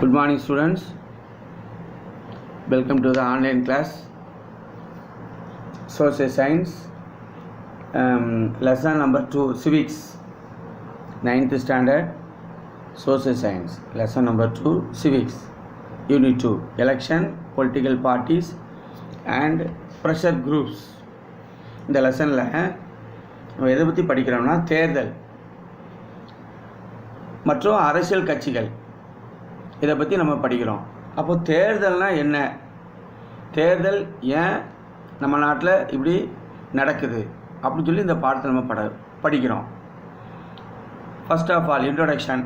Good morning, students. Welcome to the online class. Social Science, lesson number 2, Civics, 9th standard, Social Science, lesson number 2, Civics, Unit 2, Election, Political Parties and Pressure Groups. இந்த லெசனில் நம்ம எதை பற்றி படிக்கிறோம்னா தேர்தல் மற்றும் அரசியல் கட்சிகள் இதை பற்றி நம்ம படிக்கிறோம். அப்போது தேர்தல்னால் என்ன, தேர்தல் ஏன் நம்ம நாட்டில் இப்படி நடக்குது அப்படின்னு சொல்லி இந்த பாடத்தை நம்ம படிக்கிறோம். First of all introduction.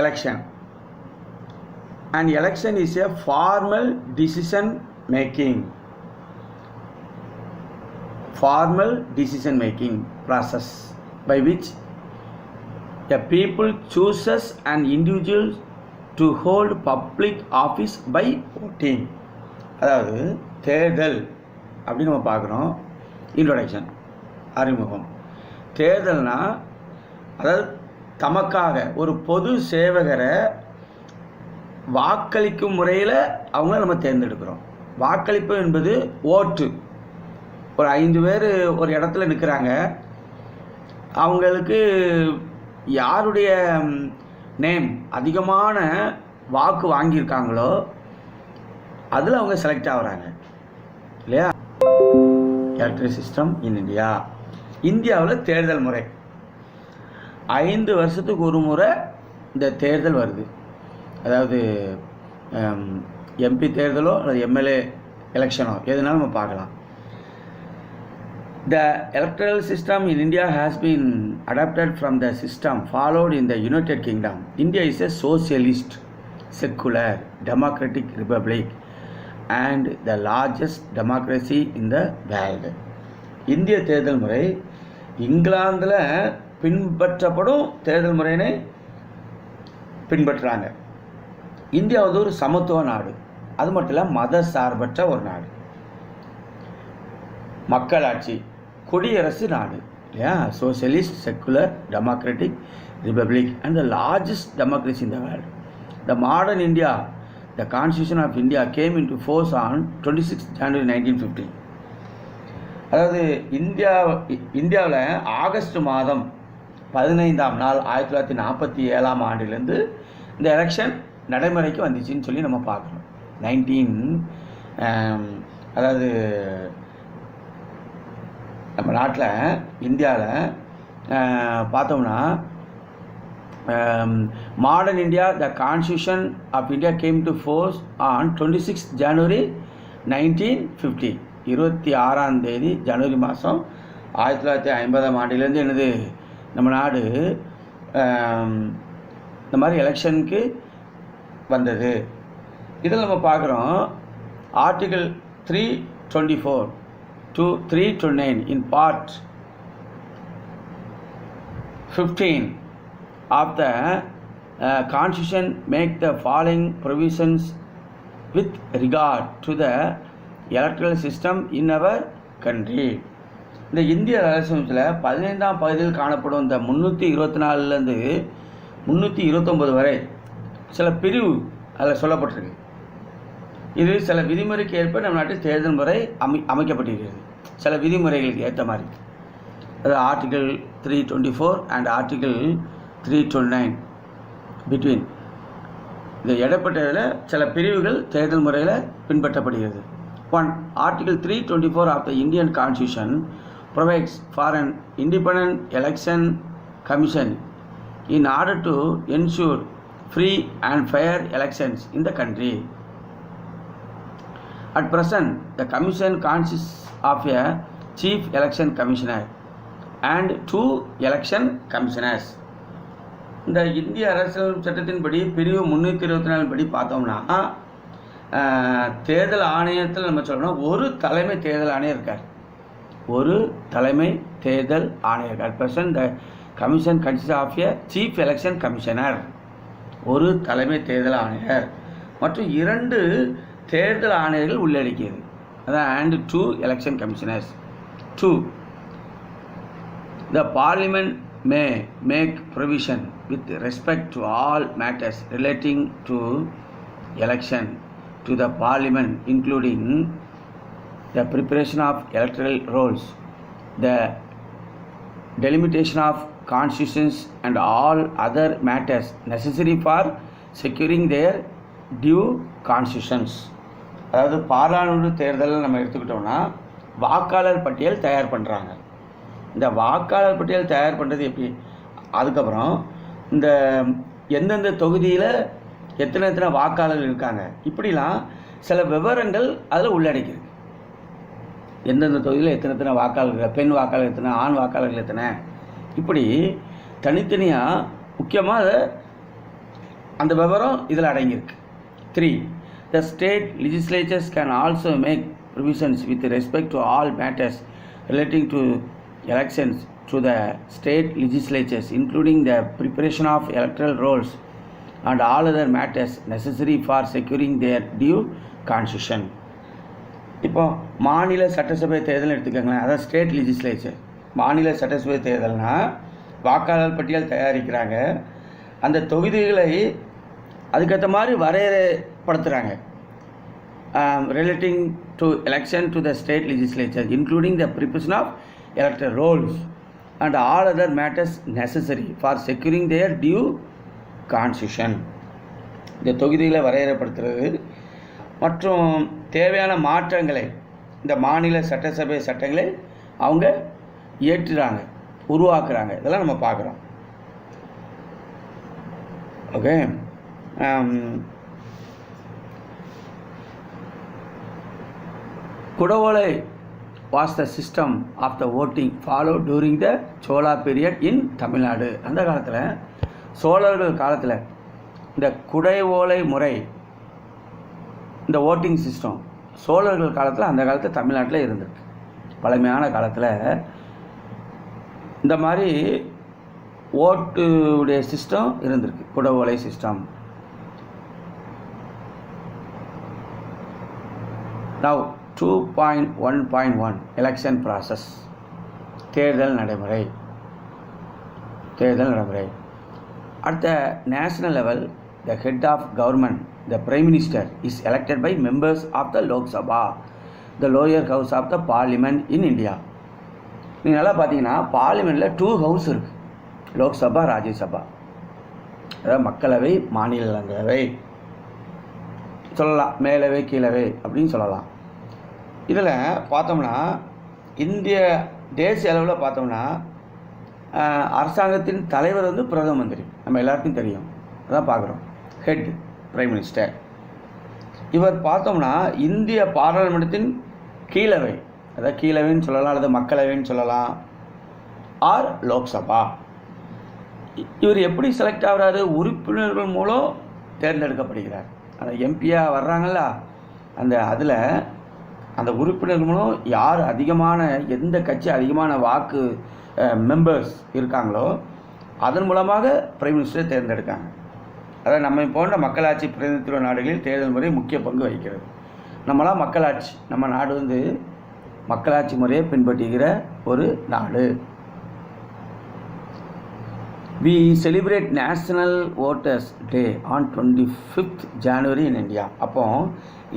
Election and election is a formal decision making process by which a people chooses an individual to hold public office by voting. அதாவது தேர்தல் அப்படின்னு நம்ம பார்க்குறோம். இன்ட்ரோடக்ஷன், அறிமுகம். தேர்தல்னா அதாவது தமக்காக ஒரு பொது சேவகரை வாக்களிக்கும் முறையில் அவங்கள நம்ம தேர்ந்தெடுக்கிறோம். வாக்களிப்பு என்பது ஓட்டு. ஒரு 5 பேர் ஒரு இடத்துல நிற்கிறாங்க, அவங்களுக்கு யாருடைய நேம் அதிகமான வாக்கு வாங்கியிருக்காங்களோ அதில் அவங்க செலக்ட் ஆகுறாங்க இல்லையா. Electoral system in India. இந்தியாவில் தேர்தல் முறை 5 வருஷத்துக்கு ஒரு முறை இந்த தேர்தல் வருது. அதாவது எம்பி தேர்தலோ அல்லது எம்எல்ஏ எலெக்ஷனோ எதுனாலும் நம்ம பார்க்கலாம். The electoral system in India has been adapted from the system followed in the United Kingdom. India is a socialist, secular, democratic republic and the largest democracy in the world. இந்திய தேர்தல் முறை இங்கிலாந்தில் பின்பற்றப்படும் தேர்தல் முறையினை பின்பற்றுறாங்க. இந்தியா வந்து ஒரு சமத்துவ நாடு, அது மட்டும் இல்லை மத சார்பற்ற ஒரு நாடு, மக்களாட்சி, குடியரசு நாடு இல்லையா. Socialist, secular, democratic republic and the largest democracy in the world. The modern India, the constitution of India came into force on 26 January 1950. அதாவது இந்தியாவில் ஆகஸ்ட் மாதம் 15ஆம் நாள் 1947ஆம் ஆண்டிலேருந்து இந்த எலெக்ஷன் நடைமுறைக்கு வந்துச்சுன்னு சொல்லி நம்ம பார்க்குறோம். அதாவது நம்ம நாட்டில் இந்தியாவில் பார்த்தோம்னா modern India, the constitution of India came to force on 26 January 1950. 26ஆம் தேதி ஜனவரி மாதம் 1950ஆம் ஆண்டிலேருந்து என்னது நம்ம நாடு இந்த மாதிரி எலெக்ஷனுக்கு வந்தது. இதில் நம்ம பார்க்குறோம் article 324 to 329 in part 15 of the constitution make the following provisions with regard to the electoral system in our country. இந்த இந்திய அரசியலமைப்பில் 15ஆம் பகுதியில் காணப்படும் இந்த 324லேருந்து 329 வரை சில பிரிவு அதில் சொல்லப்பட்டிருக்கு. இது சில விதிமுறைக்கு ஏற்ப நம்ம நாட்டில் தேர்தல் முறை அமைக்கப்பட்டிருக்கிறது, சில விதிமுறைகளுக்கு ஏற்ற மாதிரி. அது ஆர்டிகிள் 324 அண்ட் ஆர்டிகிள் 329 பிட்வீன் இந்த இடைப்பட்டதில் சில பிரிவுகள் தேர்தல் முறையில் பின்பற்றப்படுகிறது. 1. Article 324 of the Indian Constitution provides for an independent election commission in order to ensure free and fair elections in the country. At present, the commission consists of a chief election commissioner and 2 election commissioners. இந்த இந்திய அரசியல் சட்டத்தின்படி பிரிவு 324 படி பார்த்தோம்னா தேர்தல் ஆணையத்தில் நம்ம சொல்லணும் ஒரு தலைமை தேர்தல் ஆணையர் இருக்கார். ஒரு தலைமை தேர்தல் ஆணையர். At present the commission consist of a chief election commissioner, ஒரு தலைமை தேர்தல் ஆணையர் மற்றும் 2 தேர்தல் ஆணையர்கள் உள்ளடக்கியது. அதான் and 2 election commissioners. 2. The parliament may make provision with respect to all matters relating to election to the parliament, including the preparation of electoral rolls, the delimitation of constitutions and all other matters necessary for securing their due constitutions. அதாவது பாராளுமன்ற தேர்தலில் நம்ம எடுத்துக்கிட்டோம்னா வாக்காளர் பட்டியல் தயார் பண்ணுறாங்க. இந்த வாக்காளர் பட்டியல் தயார் பண்ணுறது எப்படி, அதுக்கப்புறம் இந்த எந்தெந்த தொகுதியில் எத்தனை வாக்காளர்கள் இருக்காங்க, இப்படிலாம் சில விவரங்கள் அதில் உள்ளடக்கியிருக்கு. எந்தெந்த தொகுதியில் எத்தனை வாக்காளர்கள், பெண் வாக்காளர்கள் எத்தனை, ஆண் வாக்காளர்கள் எத்தனை, இப்படி தனித்தனியாக முக்கியமாக அந்த விவரம் இதில் அடங்கியிருக்கு. 3. The state legislatures can also make provisions with respect to all matters relating to elections to the state legislatures, including the preparation of electoral rolls and all other matters necessary for securing their due constitution. இப்போ மாநில சட்டசபை தேர்தல் எடுத்துக்கோங்களேன், அதாவது state legislature. மாநில சட்டசபை தேர்தல்னா வாக்காளர் பட்டியல் தயாரிக்கிறாங்க, அந்த தொகுதிகளை அதுக்கேற்ற மாதிரி வரையறைப்படுத்துகிறாங்க. Relating to election to the state legislature including the preparation of electoral rolls and all other matters necessary for securing their due constitution. இந்த தொகுதிகளை வரையறைப்படுத்துறது மற்றும் தேவையான மாற்றங்களை இந்த மாநில சட்டசபை சட்டங்களை அவங்க இயற்றுறாங்க, உருவாக்குறாங்க. இதெல்லாம் நம்ம பார்க்குறோம். Okay. குடவோலை was the system of the voting followed during the Chola period in Tamil Nadu. அந்த காலத்தில், சோழர்கள் காலத்தில் இந்த குடை ஓலை முறை, இந்த ஓட்டிங் சிஸ்டம் சோழர்கள் காலத்தில், அந்த காலத்தில் தமிழ்நாட்டில் இருந்திருக்கு. பழமையான காலத்தில் இந்த மாதிரி ஓட்டுடைய சிஸ்டம் இருந்திருக்கு, குடை ஓலை சிஸ்டம். Now 2.1.1 எலெக்ஷன் ப்ராசஸ், தேர்தல் நடைமுறை. At the national level, the head of government, the prime minister, is elected by members of the Lok Sabha, the lower house of the parliament in India. நீங்கள் நல்லா பார்த்தீங்கன்னா பார்லிமெண்ட்டில் 2 house இருக்குது, லோக்சபா, ராஜ்யசபா. அதாவது மக்களவை, மாநிலங்களவை சொல்லலாம், மேலவை கீழவை அப்படின்னு சொல்லலாம். இதில் பார்த்தோம்னா இந்திய தேசிய அளவில் பார்த்தோம்னா அரசாங்கத்தின் தலைவர் வந்து பிரதம மந்திரி, நம்ம எல்லாருக்கும் தெரியும், அதான் பார்க்குறோம், ஹெட் பிரைம் மினிஸ்டர். இவர் பார்த்தோம்னா இந்திய பாராளுமன்றத்தின் கீழவை, அதாவது கீழவைன்னு சொல்லலாம் அல்லது மக்களவைன்னு சொல்லலாம், ஆர் லோக்சபா. இவர் எப்படி செலக்ட் ஆகிறாரு, உறுப்பினர்கள் மூலம் தேர்ந்தெடுக்கப்படுகிறார். அந்த எம்பியாக வர்றாங்கல்ல, அதில் அந்த உறுப்பினர்கள் மூலம் யார் அதிகமான, எந்த கட்சி அதிகமான வாக்கு மெம்பர்ஸ் இருக்காங்களோ அதன் மூலமாக பிரைம் மினிஸ்டரை தேர்ந்தெடுக்காங்க. அதாவது நம்ம போன்ற மக்களாட்சி பிரதிநிதித்துவ நாடுகளில் தேர்தல் முறை முக்கிய பங்கு வகிக்கிறது. நம்மளாம் மக்களாட்சி, நம்ம நாடு வந்து மக்களாட்சி முறையை பின்பற்றுகிற ஒரு நாடு. We celebrate National Voters Day on 25th January in India. அப்போ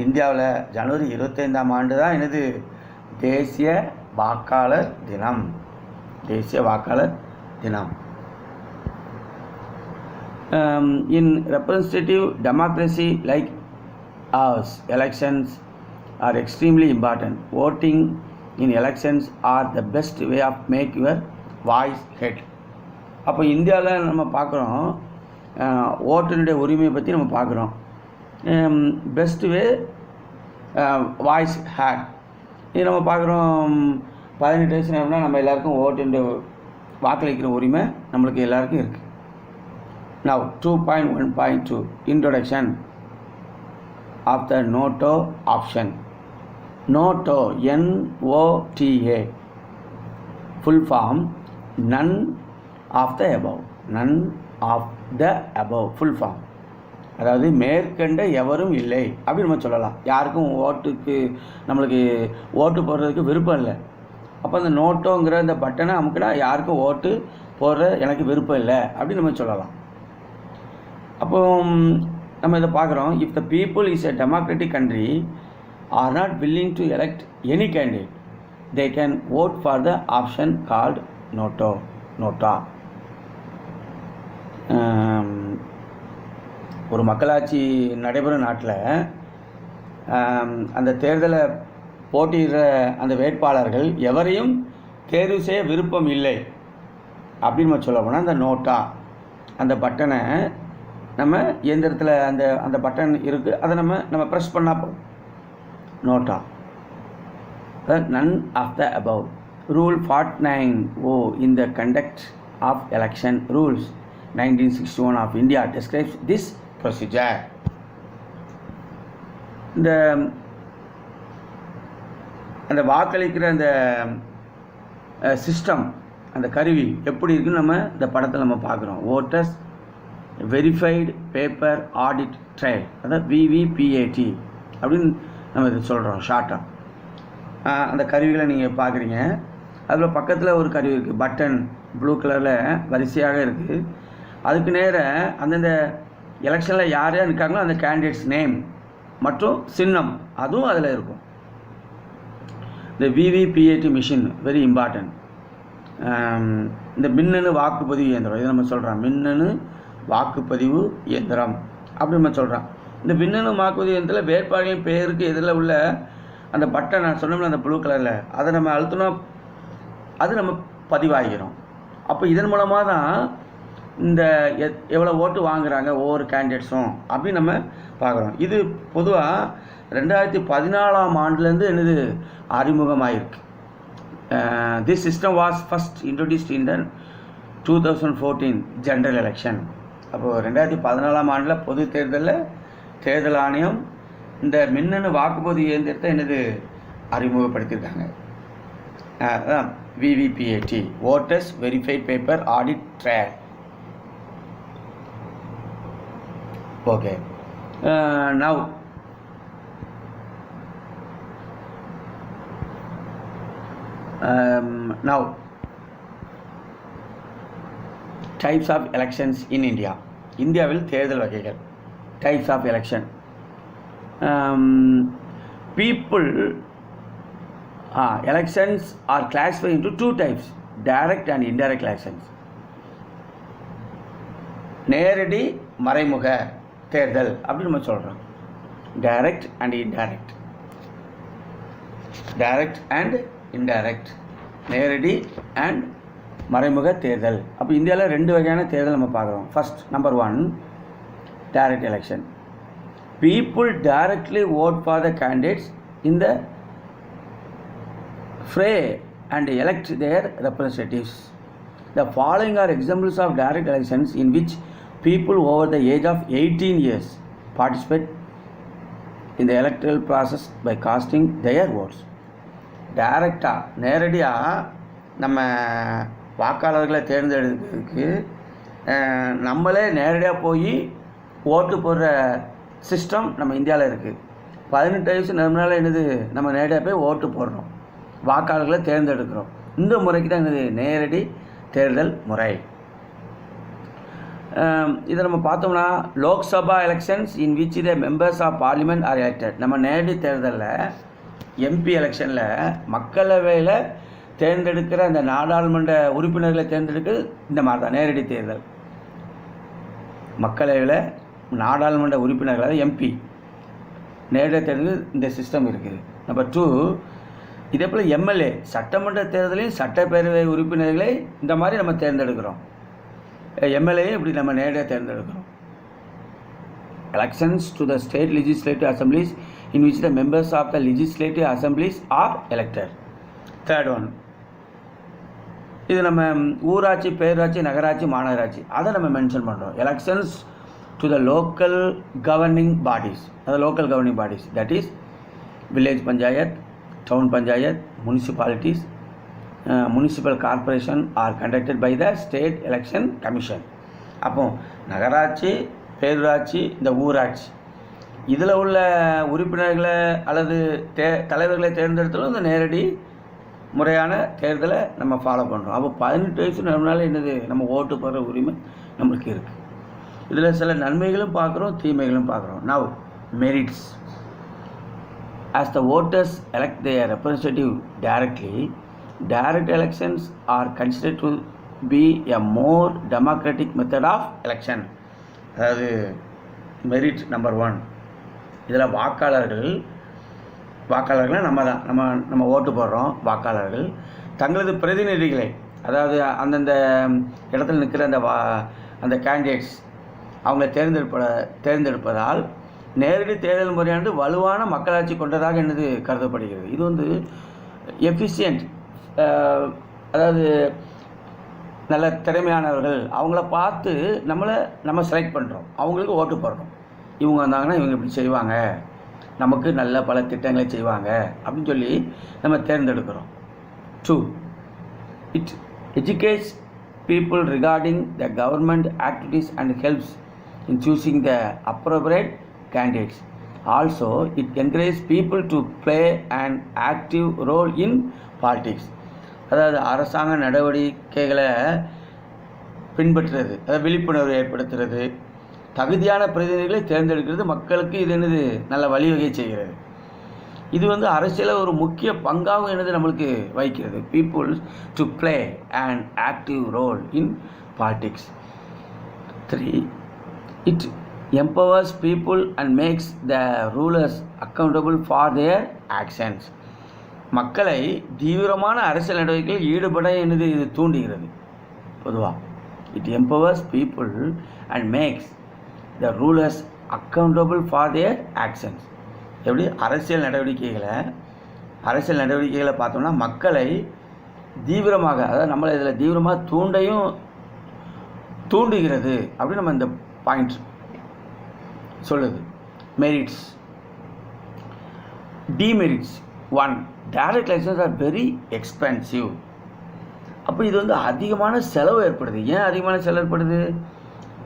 இந்தியாவில் ஜனவரி 25ஆம் ஆண்டு தான் எனது தேசிய வாக்காளர் தினம். In representative democracy like ours, elections are extremely important. Voting in elections are the best way of make your voice heard. அப்போ இந்தியாவில் நம்ம பார்க்குறோம், ஓட்டுனுடைய உரிமையை பற்றி நம்ம பார்க்குறோம். பெஸ்ட் வே வாய்ஸ் ஹேட், இது நம்ம பார்க்குறோம். 18 வயசு நேரம்னா நம்ம எல்லாருக்கும் ஓட்டுடைய வாக்களிக்கிற உரிமை நம்மளுக்கு எல்லாருக்கும் இருக்குது. Now 2.1.2 introduction of the NOTA option. NOTA, NOTA, full form none of the above, full form. அதாவது மேற்கண்ட எவரும் இல்லை அப்படின்னு நம்ம சொல்லலாம். யாருக்கும் நம்மளுக்கு ஓட்டு போடுறதுக்கு விருப்பம் இல்லை. அப்போ அந்த நோட்டோங்கிற அந்த பட்டனை அமுக்கினா யாருக்கும் ஓட்டு போடுற எனக்கு விருப்பம் இல்லை அப்படின்னு நம்ம சொல்லலாம். அப்போ நம்ம இதை பார்க்குறோம். If the people is a democratic country are not willing to elect any candidate they can vote for the option called nota. ஒரு மக்களாட்சி நடைபெறும் நாட்டில் அந்த தேர்தலை போட்டியிடுற அந்த வேட்பாளர்கள் எவரையும் தேர்வு செய்ய விருப்பம் இல்லை அப்படின்னு நம்ம சொல்ல போனால் அந்த நோட்டா அந்த பட்டனை நம்ம இயந்திரத்தில் அந்த பட்டன் இருக்குது, அதை நம்ம ப்ரெஸ் பண்ணால் போகும். NOTA. None of the above. Rule 49 in the conduct of election rules 1961 of India describes this procedure. அந்த வாக்களிக்கிற அந்த சிஸ்டம், அந்த கருவி எப்படி இருக்குன்னு நம்ம இந்த படத்தில் நம்ம பார்க்குறோம். Voters verified paper audit trail, அதாவது VVPAT அப்படின்னு நம்ம இதை சொல்கிறோம் ஷார்ட்டாக. அந்த கருவிகளை நீங்கள் பார்க்குறீங்க. அதில் பக்கத்தில் ஒரு கருவி இருக்குது, பட்டன் ப்ளூ கலரில் வரிசையாக இருக்குது. அதுக்கு நேராக அந்தந்த எலெக்ஷனில் யார் யார் இருக்காங்களோ அந்த கேண்டிடேட்ஸ் நேம் மற்றும் சின்னம் அதுவும் அதில் இருக்கும். இந்த VVPAT மிஷின் வெரி இம்பார்ட்டன்ட். இந்த மின்னணு வாக்குப்பதிவு இயந்திரம், இதை நம்ம சொல்கிறோம் மின்னணு வாக்குப்பதிவு இயந்திரம் அப்படின்னு நம்ம சொல்கிறோம். இந்த மின்னணு வாக்குப்பதிவு இயந்திரத்தில் வேட்பாளர்களின் பெயருக்கு எதிரில் உள்ள அந்த பட்டன் நான் சொன்னோம்ல அந்த ப்ளூ கலரில், அதை நம்ம அழுத்தினா அது நம்ம பதிவாகிறோம். அப்போ இதன் மூலமாக தான் இந்த எவ்வளோ ஓட்டு வாங்குகிறாங்க ஒவ்வொரு கேண்டிடேட்ஸும் அப்படின்னு நம்ம பார்க்குறோம். இது பொதுவாக 2014ஆம் ஆண்டுலேருந்து என்னது அறிமுகமாகிருக்கு. This system was first introduced in the 2014 general election. அப்போது 2014ஆம் ஆண்டில் பொது தேர்தலில் தேர்தல் ஆணையம் இந்த மின்னணு வாக்குப்பதிவு இயந்திரத்தை என்னது அறிமுகப்படுத்தியிருக்காங்க. VVPAT, Voters Verified Paper Audit Trail. Okay. Now types of elections in India. இந்தியாவில் தேர்தல் வகைகள். Types of election. Elections are classified into two types, direct and indirect elections. நேரடி மறைமுக தேர்தல் அப்படின்னு நம்ம சொல்கிறோம். Direct and indirect. Direct and indirect, நேரடி அண்ட் மறைமுக தேர்தல். அப்போ இந்தியாவில் ரெண்டு வகையான தேர்தல் நம்ம பார்க்குறோம். First number 1 direct election. People directly vote for the candidates in the fray and elect their representatives. The following are examples of direct elections in which people over the age of 18 years participate in the electoral process by casting their votes. டைரக்டாக நேரடியாக நம்ம வாக்காளர்களை தேர்ந்தெடுக்கிறதுக்கு நம்மளே நேரடியாக போய் ஓட்டு போடுற system நம்ம இந்தியாவில் இருக்குது. 18 வயசு நிரம்பினால என்னது நம்ம நேரடியாக போய் ஓட்டு போடுறோம், வாக்காளர்களை தேர்ந்தெடுக்கிறோம். இந்த முறைக்கு தான் என்னது நேரடி தேர்தல் முறை. இதை நம்ம பார்த்தோம்னா Lok Sabha elections in which the members of parliament are elected. நம்ம நேரடி தேர்தலில் எம்பி எலெக்ஷனில் மக்களவையில் தேர்ந்தெடுக்கிற அந்த நாடாளுமன்ற உறுப்பினர்களை தேர்ந்தெடுக்கிறது இந்த மாதிரி தான் நேரடி தேர்தல். மக்களவையில் நாடாளுமன்ற உறுப்பினர்கள் எம்பி நேரடி தேர்தல் இந்த சிஸ்டம் இருக்குது. நம்பர் 2 இதே போல் எம்எல்ஏ சட்டமன்ற தேர்தலையும் சட்டப்பேரவை உறுப்பினர்களை இந்த மாதிரி நம்ம தேர்ந்தெடுக்கிறோம். எம்எல்ஏயும் இப்படி நம்ம நேரடியாக தேர்ந்தெடுக்கிறோம். Elections to the state legislative assemblies in which the members of the legislative assemblies are elected. Third one இது நம்ம ஊராட்சி, பேரூராட்சி, நகராட்சி, மாநகராட்சி அதை நம்ம மென்ஷன் பண்ணுறோம். Elections to the local governing bodies, அது local governing bodies, that is village panchayat, town panchayat, municipalities, municipal corporation are conducted by the state election commission. அப்போ நகராட்சி, பேரூராட்சி, இந்த ஊராட்சி இதில் உள்ள உறுப்பினர்களை அல்லது தலைவர்களை தேர்ந்தெடுத்தாலும் இந்த நேரடி முறையான தேர்தலை நம்ம ஃபாலோ பண்ணுறோம். அப்போ 18 வயசு நம்மளால என்னது, நம்ம ஓட்டு போடுற உரிமை நம்மளுக்கு இருக்குது. இதில் சில நன்மைகளும் பார்க்குறோம், தீமைகளும் பார்க்குறோம். Now merits. As the voters elect their representative directly, direct elections are considered to be a more democratic method of election. அதாவது மெரிட் நம்பர் 1. இதில் வாக்காளர்கள் நம்ம ஓட்டு போடுறோம். வாக்காளர்கள் தங்களது பிரதிநிதிகளை, அதாவது அந்தந்த இடத்துல நிற்கிற அந்த கேண்டிடேட்ஸ் அவங்க தேர்ந்தெடுப்பதால் நேரடி தேர்தல் முறையானது வலுவான மக்களாட்சி கொண்டதாக என்னது கருதப்படுகிறது. இது வந்து எஃபிஷியன்ட், அதாவது நல்ல திறமையானவர்கள், அவங்கள பார்த்து நம்ம செலக்ட் பண்ணுறோம், அவங்களுக்கு ஓட்டு போடுறோம். இவங்க வந்தாங்கன்னா இவங்க இப்படி செய்வாங்க, நமக்கு நல்ல பல திட்டங்களை செய்வாங்க அப்படின்னு சொல்லி நம்ம தேர்ந்தெடுக்கிறோம். 2. It educates people regarding the government activities and helps in choosing the appropriate candidates. Also, it encourages people to play an active role in politics. அதாவது அரசாங்க நடவடிக்கைகளை பின்பற்றுறது, அதாவது விழிப்புணர்வு ஏற்படுத்துறது, தகுதியான பிரதிநிதிகளை தேர்ந்தெடுக்கிறது மக்களுக்கு இது என்னது நல்ல வழிவகை செய்கிறது. இது வந்து அரசியலில் ஒரு முக்கிய பங்காகவும் என்னது நம்மளுக்கு வகிக்கிறது. People to play and active role in politics. 3. It empowers people and makes the rulers accountable for their actions. மக்களை தீவிரமான அரசியல் நடவடிக்கையில் ஈடுபட என்னது இது தூண்டுகிறது. பொதுவாக it empowers people and makes the rulers accountable for their actions. எப்படி அரசியல் நடவடிக்கைகளை பார்த்தோம்னா மக்களை தீவிரமாக, அதாவது நம்மளை இதில் தீவிரமாக தூண்டுகிறது அப்படின்னு நம்ம இந்த பாயிண்ட் சொல்லுது. Merits. Demerits. 1. Direct elections are very expensive. அப்போ இது வந்து அதிகமான செலவு ஏற்படுது. ஏன் அதிகமான செலவு ஏற்படுது?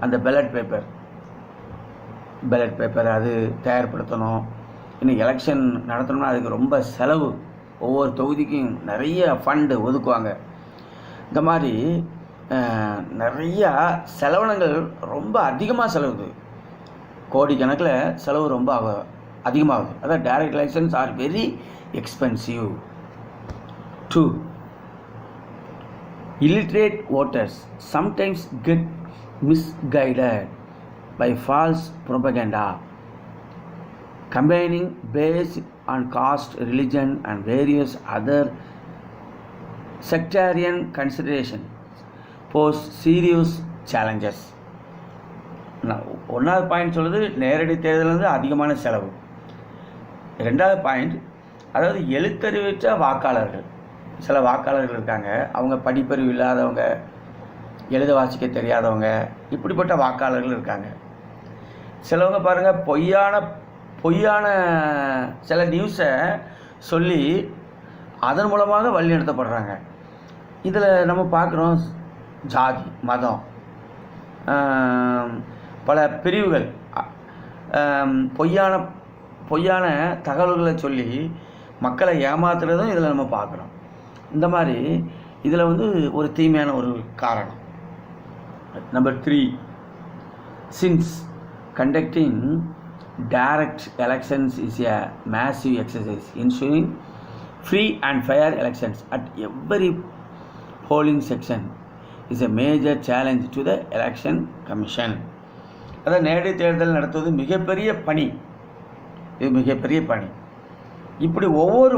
அந்த பேலட் பேப்பர் அது தயார்படுத்தணும். இன்னும் எலெக்ஷன் நடத்தணும்னா அதுக்கு ரொம்ப செலவு. ஒவ்வொரு தொகுதிக்கும் நிறைய ஃபண்டு ஒதுக்குவாங்க. இந்த மாதிரி நிறையா செலவினங்கள் ரொம்ப அதிகமாக செலவுது. கோடிக்கணக்கில் செலவு ரொம்ப அதிகமாகுது. அதான் direct elections are very expensive. 2. Illiterate voters sometimes get misguided by false propaganda, combining based on caste, religion, and various other sectarian considerations, pose serious challenges. ஒன்றாவது பாயிண்ட் சொல்லுது நேரடி தேர்தல் வந்து அதிகமான செலவு. 2வது பாயிண்ட், அதாவது எழுத்தறிவற்ற வாக்காளர்கள். சில வாக்காளர்கள் இருக்காங்க, அவங்க படிப்பறிவு இல்லாதவங்க, எழுத வாசிக்க தெரியாதவங்க, இப்படிப்பட்ட வாக்காளர்கள் இருக்காங்க. சிலவங்க பாருங்கள் பொய்யான சில நியூஸை சொல்லி அதன் மூலமாக வழிநடத்தப்படுறாங்க. இதில் நம்ம பார்க்குறோம் ஜாதி, மதம், பல பிரிவுகள் பொய்யான தகவல்களை சொல்லி மக்களை ஏமாத்துறதும் இதில் நம்ம பார்க்குறோம். இந்த மாதிரி இதில் வந்து ஒரு தீமையான ஒரு காரணம். Number 3. Since conducting direct elections is a massive exercise, ensuring free and fair elections at every polling section is a major challenge to the election commission. அதாவது நேரடி தேர்தல் நடத்துவது மிகப்பெரிய பணி. இப்படி ஒவ்வொரு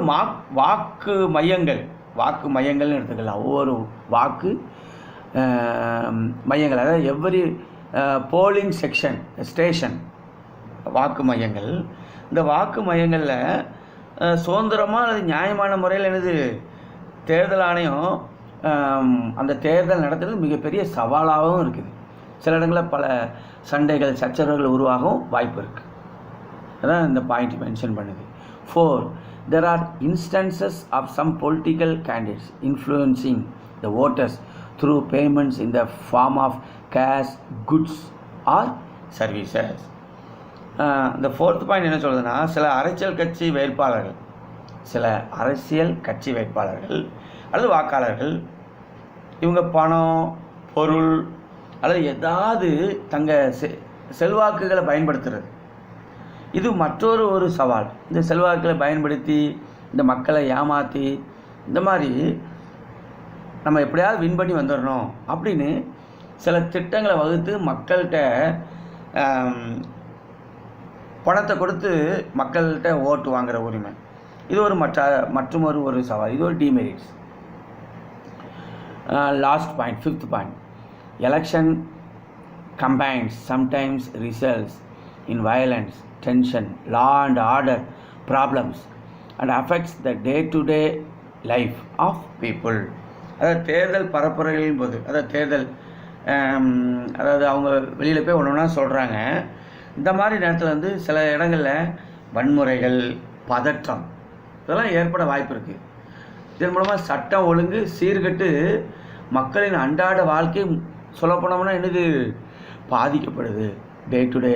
வாக்கு மையங்கள்னு எடுத்துக்கலாம். ஒவ்வொரு வாக்கு மையங்கள், அதாவது எவ்வரி போலிங் ஸ்டேஷன் வாக்கு மையங்கள். இந்த வாக்கு மையங்களில் சுதந்திரமாக அல்லது நியாயமான முறையில் என்னது தேர்தல் ஆணையம் அந்த தேர்தல் நடத்துறது மிகப்பெரிய சவாலாகவும் இருக்குது. சில இடங்களில் பல சண்டைகள், சச்சரவுகள் உருவாகவும் வாய்ப்பு இருக்குது. அதான் இந்த பாயிண்ட் மென்ஷன் பண்ணுது. 4. There are instances of some political candidates influencing the voters through payments in the form of cash, goods or services. இந்த 4th பாயிண்ட் என்ன சொல்லுதுன்னா, சில அரசியல் கட்சி வேட்பாளர்கள் சில அரசியல் கட்சி வேட்பாளர்கள் அல்லது வாக்காளர்கள் இவங்க பணம், பொருள் அல்லது ஏதாவது செல்வாக்குகளை பயன்படுத்துறது. இது மற்றொரு சவால். இந்த செல்வாக்குகளை பயன்படுத்தி இந்த மக்களை ஏமாற்றி இந்த மாதிரி நம்ம எப்படியாவது வின் பண்ணி வந்துடணும் அப்படின்னு சில திட்டங்களை வகுத்து மக்கள்கிட்ட பணத்தை கொடுத்து மக்கள்கிட்ட ஓட்டு வாங்குகிற உரிமை. இது ஒரு சவால். இது ஒரு demerits. Last point, 5th point. Election campaigns sometimes results in violence, tension, law and order problems and affects the day-to-day life of people. அதாவது தேர்தல் பரப்புரைகளின் போது, அதாவது அவங்க வெளியில் போய் ஒன்று ஒன்றா சொல்கிறாங்க. இந்த மாதிரி நேரத்தில் சில இடங்களில் வன்முறைகள், பதற்றம் இதெல்லாம் ஏற்பட வாய்ப்பு இருக்குது. இதன் மூலமாக சட்டம் ஒழுங்கு சீர்கட்டு மக்களின் அன்றாட வாழ்க்கை சொல்லப்போனோம்னா என்னது பாதிக்கப்படுது. Day to day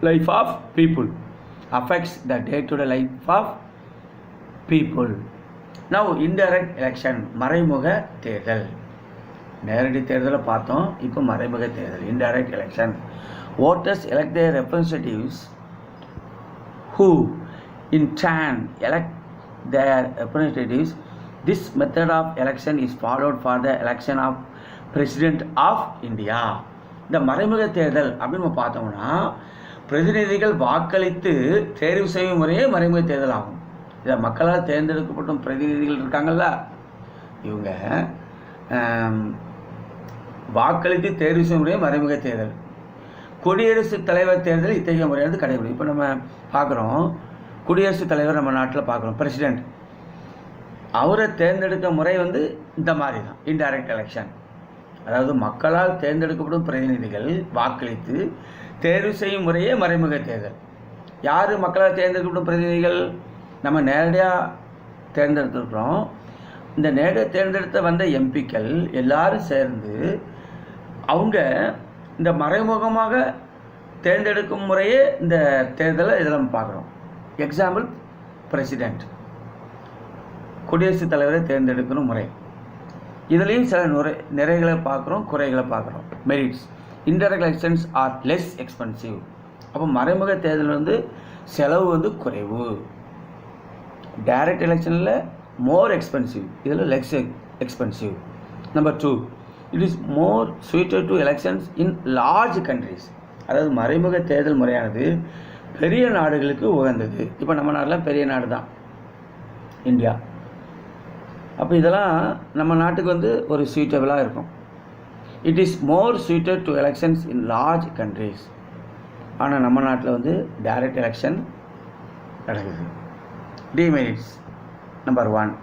life of people affects the day to day life of people. Now indirect election, மறைமுக தேர்தல். நேரடி தேர்தலை பார்த்தோம், இப்போ மறைமுக தேர்தல், indirect election. Voters elect their representatives who in turn elect their representatives. This method of election is followed for the election of President of India. இந்த மறைமுக தேர்தல் அப்படின்னு நம்ம பார்த்தோம்னா பிரதிநிதிகள் வாக்களித்து தேர்வு செய்யும் முறையே மறைமுக தேர்தல் ஆகும். இதை மக்களால் தேர்ந்தெடுக்கப்பட்ட பிரதிநிதிகள் இருக்காங்கல்ல, இவங்க வாக்களித்து தேர்வு செய்யும் முறையே மறைமுக தேர்தல். குடியரசுத் தலைவர் தேர்தல் இத்தகைய முறையானது கடைபிடிக்கும். இப்போ நம்ம பார்க்குறோம், குடியரசுத் தலைவர் நம்ம நாட்டில் பார்க்குறோம், பிரசிடெண்ட். அவரை தேர்ந்தெடுக்க முறை இந்த மாதிரி தான், இன்டைரக்ட் எலெக்ஷன். அதாவது மக்களால் தேர்ந்தெடுக்கப்படும் பிரதிநிதிகள் வாக்களித்து தேர்வு செய்யும் முறையே மறைமுக தேர்தல். யார் மக்களால் தேர்ந்தெடுக்கப்படும் பிரதிநிதிகள்? நம்ம நேரடியாக தேர்ந்தெடுத்துருக்கிறோம். இந்த நேரடியாக தேர்ந்தெடுத்த வந்த எம்பிக்கள் எல்லாரும் சேர்ந்து அவங்க இந்த மறைமுகமாக தேர்ந்தெடுக்கும் முறையே இந்த தேர்தலை இதில் நம்ம பார்க்குறோம். எக்ஸாம்பிள், பிரசிடெண்ட், குடியரசுத் தலைவரை தேர்ந்தெடுக்கணும் முறை. இதுலேயும் சில நிறைகளை பார்க்குறோம், குறைகளை பார்க்குறோம். Merits, indirect elections R less expensive. அப்போ மறைமுக தேர்தல் செலவு குறைவு. டைரக்ட் எலெக்ஷனில் மோர் எக்ஸ்பென்சிவ், இதில் less expensive. Number 2, it is more suited to elections in large countries. அதாவது மறைமுக தேர்தல் முறையானது பெரிய நாடுகளுக்கு உகந்தது. இப்போ நம்ம நாடெலாம் பெரிய நாடு தான், இந்தியா. அப்போ இதெல்லாம் நம்ம நாட்டுக்கு ஒரு சூட்டபிளாக இருக்கும். It is more suited to elections in large countries. ஆனால் நம்ம நாட்டில் டைரக்ட் எலெக்ஷன் நடக்குது. Demerits. Number 1,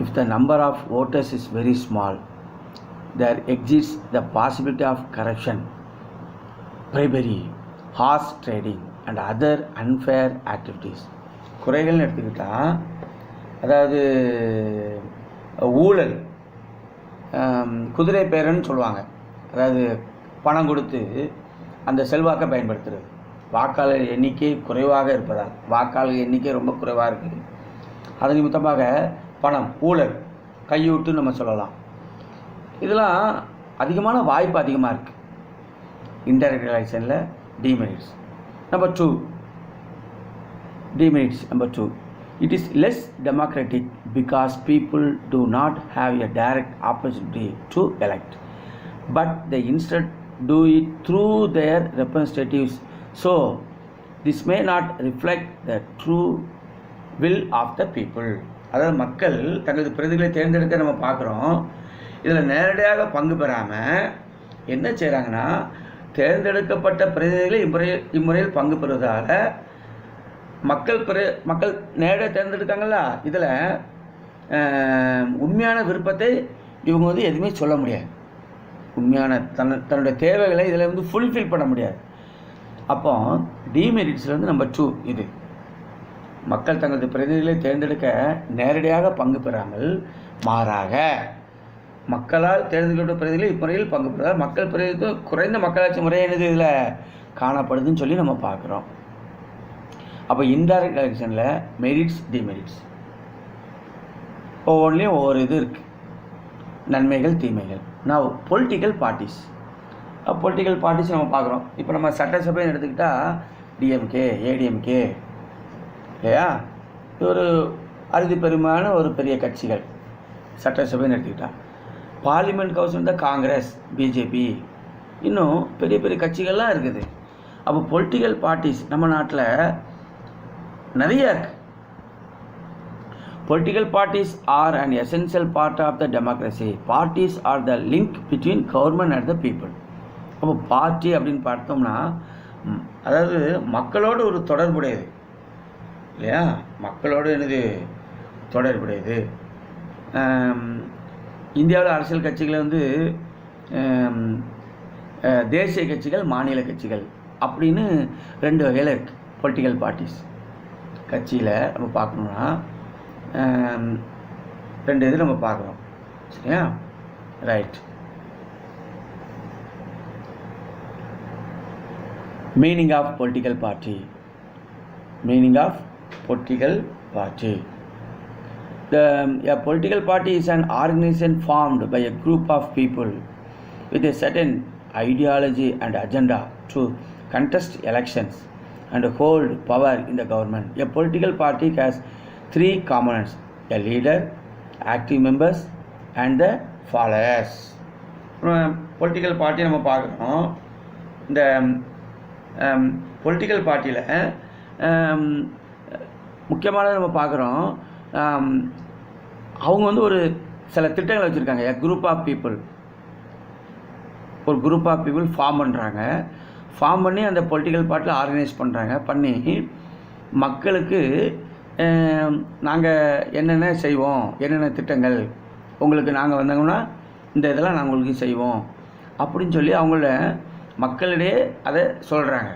if the number of voters is very small, there exists the possibility of corruption, bribery, horse trading and other unfair activities. குறைகள்னு எடுத்துக்கிட்டால், அதாவது ஊழல், குதிரை பேரன்னு சொல்லுவாங்க. அதாவது பணம் கொடுத்து அந்த செல்வாக்கை பயன்படுத்துகிறது. வாக்காளர் எண்ணிக்கை குறைவாக இருப்பதால், வாக்காளர் எண்ணிக்கை ரொம்ப குறைவாக இருக்குது, அது நிமித்தமாக பணம், ஊழல், கையூட்டு நம்ம சொல்லலாம். இதெல்லாம் அதிகமான வாய்ப்பு அதிகமாக இருக்குது இன்டைரக்ட் எலெக்ஷனில். Demerits. Number 2, demerits. Number 2, it is less democratic because people do not have a direct opportunity to elect, but they instead do it through their representatives. So this may not reflect the true will of the people. அதாவது மக்கள் தங்களது பிரதிகளை தேர்ந்தெடுக்க நம்ம பார்க்குறோம். இதில் நேரடியாக பங்கு பெறாமல் என்ன செய்கிறாங்கன்னா, தேர்ந்தெடுக்கப்பட்ட பிரதிநிதிகளை இம்முறையில் பங்கு பெறுவதால் மக்கள் நேரடியாக தேர்ந்தெடுக்காங்களா, இதில் உண்மையான விருப்பத்தை இவங்க எதுவுமே சொல்ல முடியாது. உண்மையான தன்னுடைய தேவைகளை இதில் ஃபுல்ஃபில் பண்ண முடியாது. அப்போ டிமெரிட்ஸில் நம்பர் 2 இது. மக்கள் தங்களது பிரதிநிதிகளை தேர்ந்தெடுக்க நேரடியாக பங்கு பெறாமல் மாறாக மக்களால் தேர்ந்தெடுக்கப்பட்ட பிரதிநிதிகளை இம்முறையில் பங்கு பெறுவதால் மக்கள் பிரதிநிதித்துவம் குறைந்த மக்களாட்சி முறை என்னது இதில் காணப்படுதுன்னு சொல்லி நம்ம பார்க்குறோம். அப்போ இன்டைரக்ட் எலெக்ஷனில் மெரிட்ஸ் டிமெரிட்ஸ் ஒவ்வொன்றிலையும் ஒவ்வொரு இது இருக்குது, நன்மைகள் தீமைகள். நான் பொலிட்டிக்கல் பார்ட்டிஸ் நம்ம பார்க்குறோம். இப்போ நம்ம சட்டசபைன்னு எடுத்துக்கிட்டால் டிஎம்கே ஏடிஎம்கே இல்லையா, இது ஒரு அறுதி பெருமான ஒரு பெரிய கட்சிகள். சட்டசபைன்னு எடுத்துக்கிட்டால் பார்லிமெண்ட் ஹவுஸ் வந்து காங்கிரஸ் பிஜேபி, இன்னும் பெரிய பெரிய கட்சிகள்லாம் இருக்குது. அப்போ பொலிட்டிக்கல் பார்ட்டிஸ் நம்ம நாட்டில் நிறைய இருக்குது. Political parties are an essential part of the democracy. Parties are the link between government and the people. அப்போ பார்ட்டி அப்படின்னு பார்த்தோம்னா அதாவது மக்களோடு ஒரு தொடர்புடையது இல்லையா, மக்களோடு எனது தொடர்புடையது. இந்தியாவில் அரசியல் கட்சிகள் வந்து தேசிய கட்சிகள் மாநில கட்சிகள் அப்படின்னு 2 வகையில் இருக்குது. பொலிட்டிக்கல் பார்ட்டிஸ் கட்சியில் நம்ம பார்க்கணுன்னா 2 இது நம்ம பார்க்குறோம் சரியா. Right. Meaning of political party. A political party is an organization formed by a group of people with a certain ideology and agenda to contest elections and hold power in the government. A political party has 3 components: a leader, active members and the followers. Political party நம்ம பார்க்குறோம். இந்த political பார்ட்டியில் முக்கியமானது நம்ம பார்க்குறோம், அவங்க வந்து ஒரு சில திட்டங்களை வச்சுருக்காங்க. a group of people, ஒரு குரூப் ஆஃப் பீப்புள் ஃபார்ம் பண்ணி அந்த பொலிட்டிக்கல் பார்ட்டியில் ஆர்கனைஸ் பண்ணி மக்களுக்கு நாங்கள் என்னென்ன செய்வோம், என்னென்ன திட்டங்கள் உங்களுக்கு நாங்கள் வந்தாங்கன்னா இந்த இதெல்லாம் நாங்கள் உங்களுக்கு செய்வோம் அப்படின்னு சொல்லி அவங்கள மக்களிடையே அதை சொல்கிறாங்க.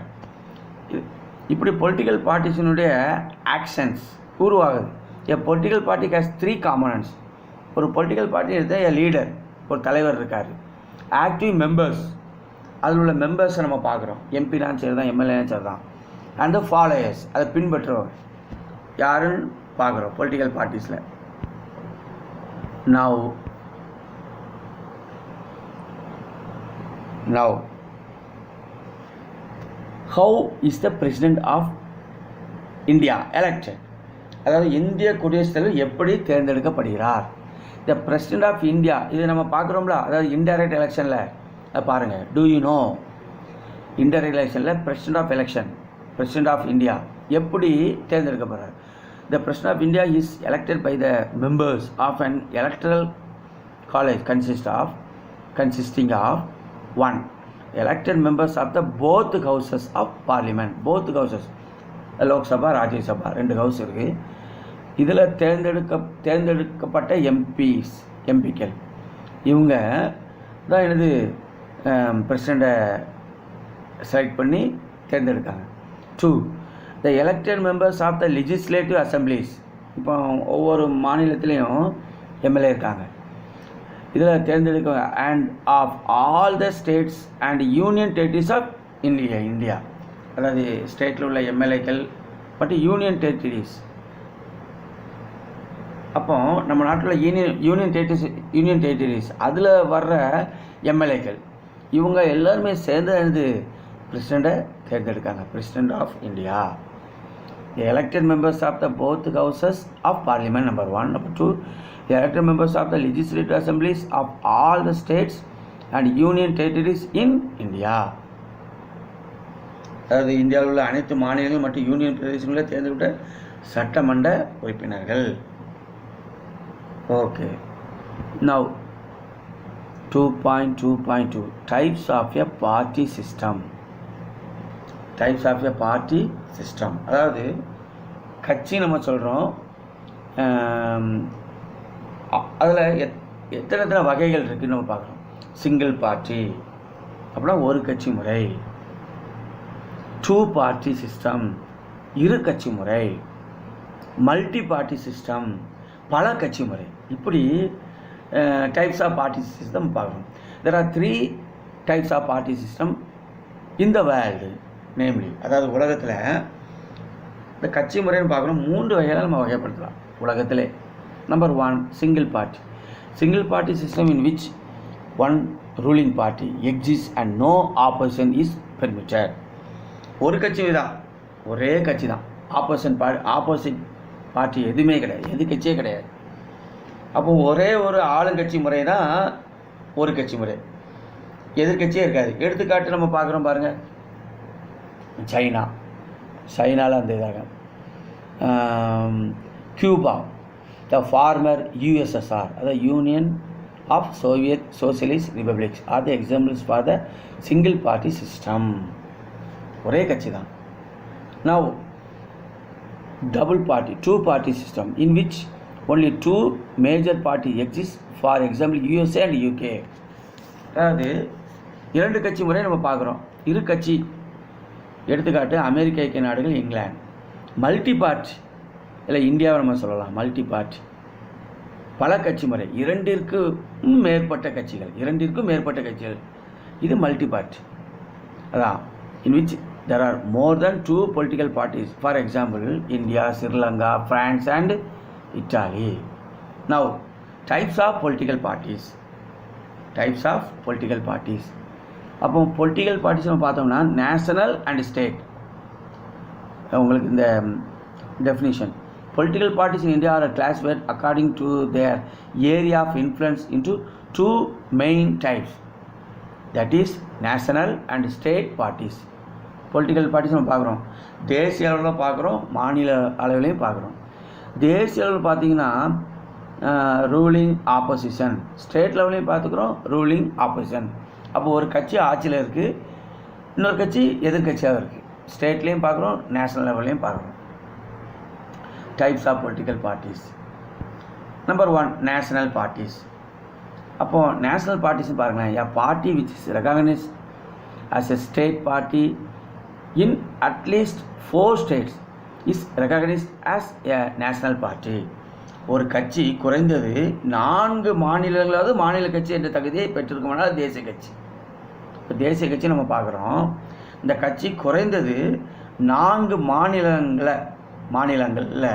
இப்படி பொலிட்டிக்கல் பார்ட்டிஸினுடைய ஆக்ஷன்ஸ் உருவாகுது. எ பொலிட்டிக்கல் பார்ட்டி ஹேஸ் 3 காம்பனன்ட்ஸ். ஒரு பொலிட்டிக்கல் பார்ட்டி எடுத்தால் எ லீடர், ஒரு தலைவர் இருக்கார். ஆக்டிவ் மெம்பர்ஸ், அதில் உள்ள மெம்பர்ஸை நம்ம பார்க்குறோம். எம்பினாலும் சரி தான், எம்எல்ஏனாலும் சரி தான். அண்ட் த ஃபாலோயர்ஸ், அதை பின்பற்றுறவர் யாருன்னு பார்க்குறோம் political பார்ட்டிஸில். Now how is the president of India elected? அதாவது இந்திய குடியரசுத் தலைவர் எப்படி தேர்ந்தெடுக்கப்படுகிறார்? த பிரசிடென்ட் ஆஃப் இந்தியா, இது நம்ம பார்க்குறோம்ல, அதாவது இன்டைரக்ட் எலெக்ஷனில் பாருங்கள். டூ யூ நோ இன்டைரக்ட் எலெக்ஷனில் பிரசிடென்ட் ஆஃப் இந்தியா எப்படி தேர்ந்தெடுக்கப்படுறார்? The President of India is elected by the members of an electoral college consisting of 1. Elected members of the both houses of parliament. Both houses, Lok Sabha, Rajya Sabha, 2 house இருக்குது. இதில் தேர்ந்தெடுக்கப்பட்ட எம்பிக்கள் இவங்க தான் எனது பிரசிடெண்ட்டை select பண்ணி தேர்ந்தெடுக்காங்க. 2. The elected members of the legislative assemblies. இப்போ ஒவ்வொரு மாநிலத்திலையும் எம்எல்ஏ இருக்காங்க. இதில் தேர்ந்தெடுக்க and of all the states and union territories of India. அதாவது ஸ்டேட்டில் உள்ள எம்எல்ஏக்கள் மற்றும் யூனியன் டெரிட்டரிஸ். அப்போ நம்ம நாட்டில் யூனியன் டெரிட்டரிஸ் அதில் வர்ற எம்எல்ஏக்கள் இவங்க எல்லாருமே சேர்ந்து பிரசிடெண்ட்டை தேர்ந்தெடுக்காங்க. President of India. The elected members of the both houses of parliament, number 1. Number 2, the elected members of the legislative assemblies of all the states and union territories in India. அதாவது இந்தியாவில் உள்ள அனைத்து மாநிலங்கள் மற்றும் யூனியன் பிரதேசங்களில் தேர்ந்தெடுத்த சட்டமன்ற உறுப்பினர்கள். Okay. Now 2.2.2 types of a party system. அதாவது கட்சி நம்ம சொல்கிறோம், அதில் எத்தனை வகைகள் இருக்குதுன்னு நம்ம பார்க்குறோம். சிங்கிள் பார்ட்டி அப்படின்னா ஒரு கட்சி முறை. 2 பார்ட்டி சிஸ்டம், இரு கட்சி முறை. மல்டி பார்ட்டி சிஸ்டம், பல கட்சி முறை. இப்படி டைப்ஸ் ஆஃப் பார்ட்டி சிஸ்டம் பார்க்கணும். There are 3 types of party system in the world, namely, அதாவது உலகத்தில் இந்த கட்சி முறைன்னு பார்க்கணும் 3 வகையில் நம்ம வகைப்படுத்தலாம் உலகத்திலே. Number 1, single party. Single party system in which one ruling party exist and no opposition is permitted. ஒரு கட்சி தான், ஒரே கட்சி தான், ஆப்போசிட் பார்ட்டி எதுவுமே கிடையாது, எதிர்கட்சியே கிடையாது. அப்போ ஒரே ஒரு ஆளுங்கட்சி முறை தான் ஒரு கட்சி முறை, எதிர்கட்சியே இருக்காது. எடுத்துக்காட்டு நம்ம பார்க்குறோம் பாருங்கள், சைனாவில் அந்த இதாக, கியூபா, த ஃபார்மர் யூஎஸ்எஸ்ஆர், அதாவது union of Soviet socialist republics are the examples for the single party system. ஒரே கட்சி தான். Now double party, 2 party system in which only 2 major party exist, for example USA and UK. அதாவது 2 கட்சி முறை நம்ம பார்க்குறோம். இரு கட்சி, எடுத்துக்காட்டு அமெரிக்க ஐக்கிய நாடுகள், இங்கிலாந்து. மல்டி பார்ட்டி இல்லை இந்தியாவை நம்ம சொல்லலாம் மல்டி பார்ட்டி, பல கட்சி முறை, 2க்கும் மேற்பட்ட கட்சிகள், இது மல்டி பார்ட்டி. அதான் in which there are more than 2 political parties, for example India, Sri Lanka, France and Italy. Now types of political parties. அப்போ பொலிட்டிக்கல் பார்ட்டிஸ் நம்ம பார்த்தோம்னா நேஷனல் அண்ட் ஸ்டேட். உங்களுக்கு இந்த definition, political parties in India are classified according to their area of influence into 2 main types, that is national and state parties. Political parties நம்ம பார்க்குறோம், தேசிய அளவில் பார்க்குறோம், மாநில அளவிலையும் பார்க்குறோம். தேசிய அளவில் பார்த்திங்கன்னா ரூலிங் ஆப்போசிஷன், ஸ்டேட் லெவலையும் பார்த்துக்குறோம் ரூலிங் ஆப்போசிஷன். அப்போ ஒரு கட்சி ஆட்சியில் இருக்குது, இன்னொரு கட்சி எதிர்கட்சியாக இருக்குது. ஸ்டேட்லேயும் பார்க்குறோம், நேஷனல் லெவல்லையும் பார்க்குறோம். Types of political parties. Number 1, national parties. அப்போது நேஷனல் பார்ட்டிஸ்னு பாருங்களேன், a party which is recognized as a state party in at least 4 states is recognized as a national party. ஒரு கட்சி குறைந்தது 4 மாநிலங்களாவது மாநில கட்சி என்ற தகுதியை பெற்றிருக்குமானால் தேசிய கட்சி. இப்போ தேசிய கட்சி நம்ம பார்க்குறோம், இந்த கட்சி குறைந்தது 4 மாநிலங்களில்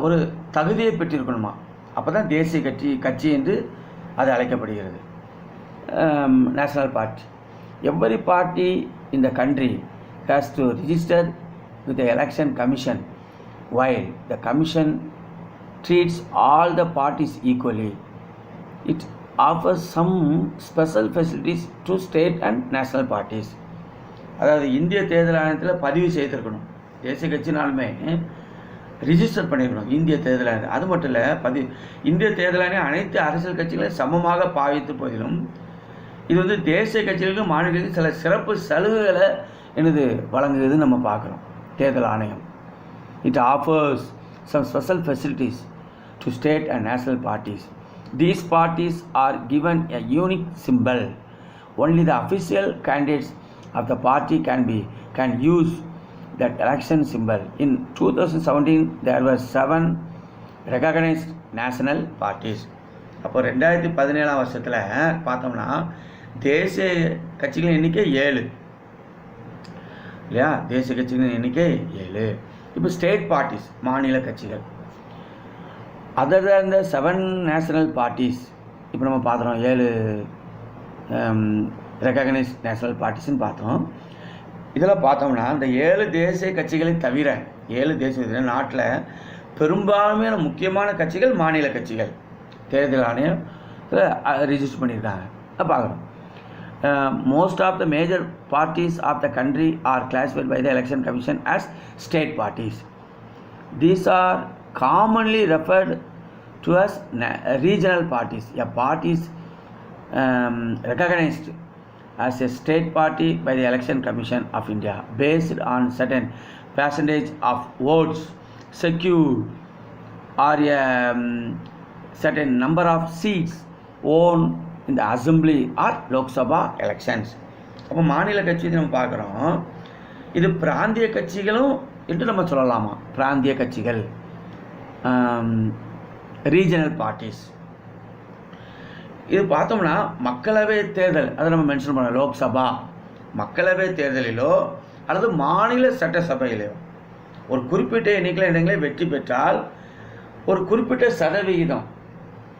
ஒரு தகுதியை பெற்றிருக்கணுமா, அப்போ தான் தேசிய கட்சி என்று அது அழைக்கப்படுகிறது. National party. Every party in the country has to register with the election commission, while the commission treats all the parties equally. It offers some special facilities to state and national parties. அதாவது இந்திய தேர்தல் ஆணையத்தில் பதிவு செய்திருக்கணும், தேசிய கட்சினாலுமே register பண்ணியிருக்கணும் இந்திய தேர்தல் ஆணையம். அது மட்டும் இல்லை, இந்திய தேர்தல் ஆணையம் அனைத்து அரசியல் கட்சிகளையும் சமமாக பாவித்த போதிலும் இது தேசிய கட்சிகளுக்கு மாநிலங்களுக்கு சில சிறப்பு சலுகைகளை வழங்குதுன்னு நம்ம பார்க்குறோம். தேர்தல் ஆணையம் it offers some special facilities to state and national parties. These parties are given a unique symbol. Only the official candidates of the party can use that election symbol. In 2017 there were 7 recognized national parties. அப்போ 2017 வருஷத்தில் பார்த்தோம்னா தேசிய கட்சிகளின் எண்ணிக்கை 7 இல்லையா, தேசிய கட்சிகளின் எண்ணிக்கை 7. இப்போ ஸ்டேட் பார்ட்டிஸ், மாநில கட்சிகள், அதர் தேன் த 7 நேஷனல் பார்ட்டிஸ். இப்போ நம்ம பார்த்துறோம் 7 ரெகக்னைஸ்ட் நேஷனல் பார்ட்டிஸ்ன்னு பார்த்தோம். இதில் பார்த்தோம்னா இந்த 7 தேசிய கட்சிகளை தவிர 7 தேசிய நாட்டில் பெரும்பான்மையான முக்கியமான கட்சிகள் மாநில கட்சிகள் தேர்தல் ஆணையம் ரிஜிஸ்டர் பண்ணியிருக்காங்க. பார்க்குறோம். Most of the major parties of the country are classified by the election commission as state parties. These are commonly referred to as regional parties. A party is recognized as a state party by the Election Commission of India based on certain percentage of votes secured or a certain number of seats won in the assembly or Lok Sabha elections. அப்போ மாநில கட்சி நம்ம பார்க்குறோம், இது பிராந்திய கட்சிகளும் என்று நம்ம சொல்லலாமா, பிராந்திய கட்சிகள் ரீஜனல் பார்ட்டிஸ். இது பார்த்தோம்னா மக்களவை தேர்தல், அதை நம்ம மென்ஷன் பண்ணலாம், லோக்சபா மக்களவை தேர்தலிலோ அல்லது மாநில சட்டசபையிலோ ஒரு குறிப்பிட்ட எண்ணிக்கையில் இடங்களை வெற்றி பெற்றால் ஒரு குறிப்பிட்ட சதவிகிதம்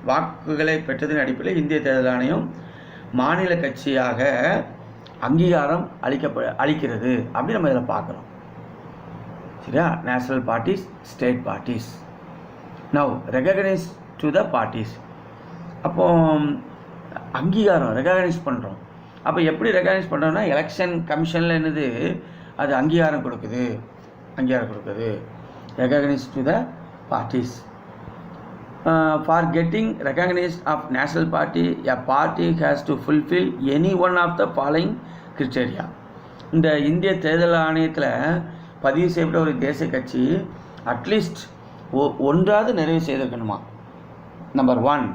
வாக்குகளை பெற்றதன் அடிப்படையில் இந்திய தேர்தல் ஆணையம் மாநில கட்சியாக அங்கீகாரம் அளிக்கிறது அப்படின்னு நம்ம இதில் பார்க்குறோம். சரியா? National parties, state parties. Now recognise to the parties. அப்போ அங்கீகாரம் ரெகக்னைஸ் பண்ணுறோம். அப்போ எப்படி ரெகக்னைஸ் பண்ணுறோம்னா எலெக்ஷன் கமிஷனில் என்னது அது அங்கீகாரம் கொடுக்குது. Recognise to the parties. For getting recognized of national party, a party has to fulfill any one of the following criteria. இந்த இந்திய தேர்தல் ஆணையத்தில் பதிவு செய்யப்பட்ட ஒரு தேசிய கட்சி அட்லீஸ்ட் ஒன்றாவது நிறைவு செய்திருக்கணுமா. Number 1,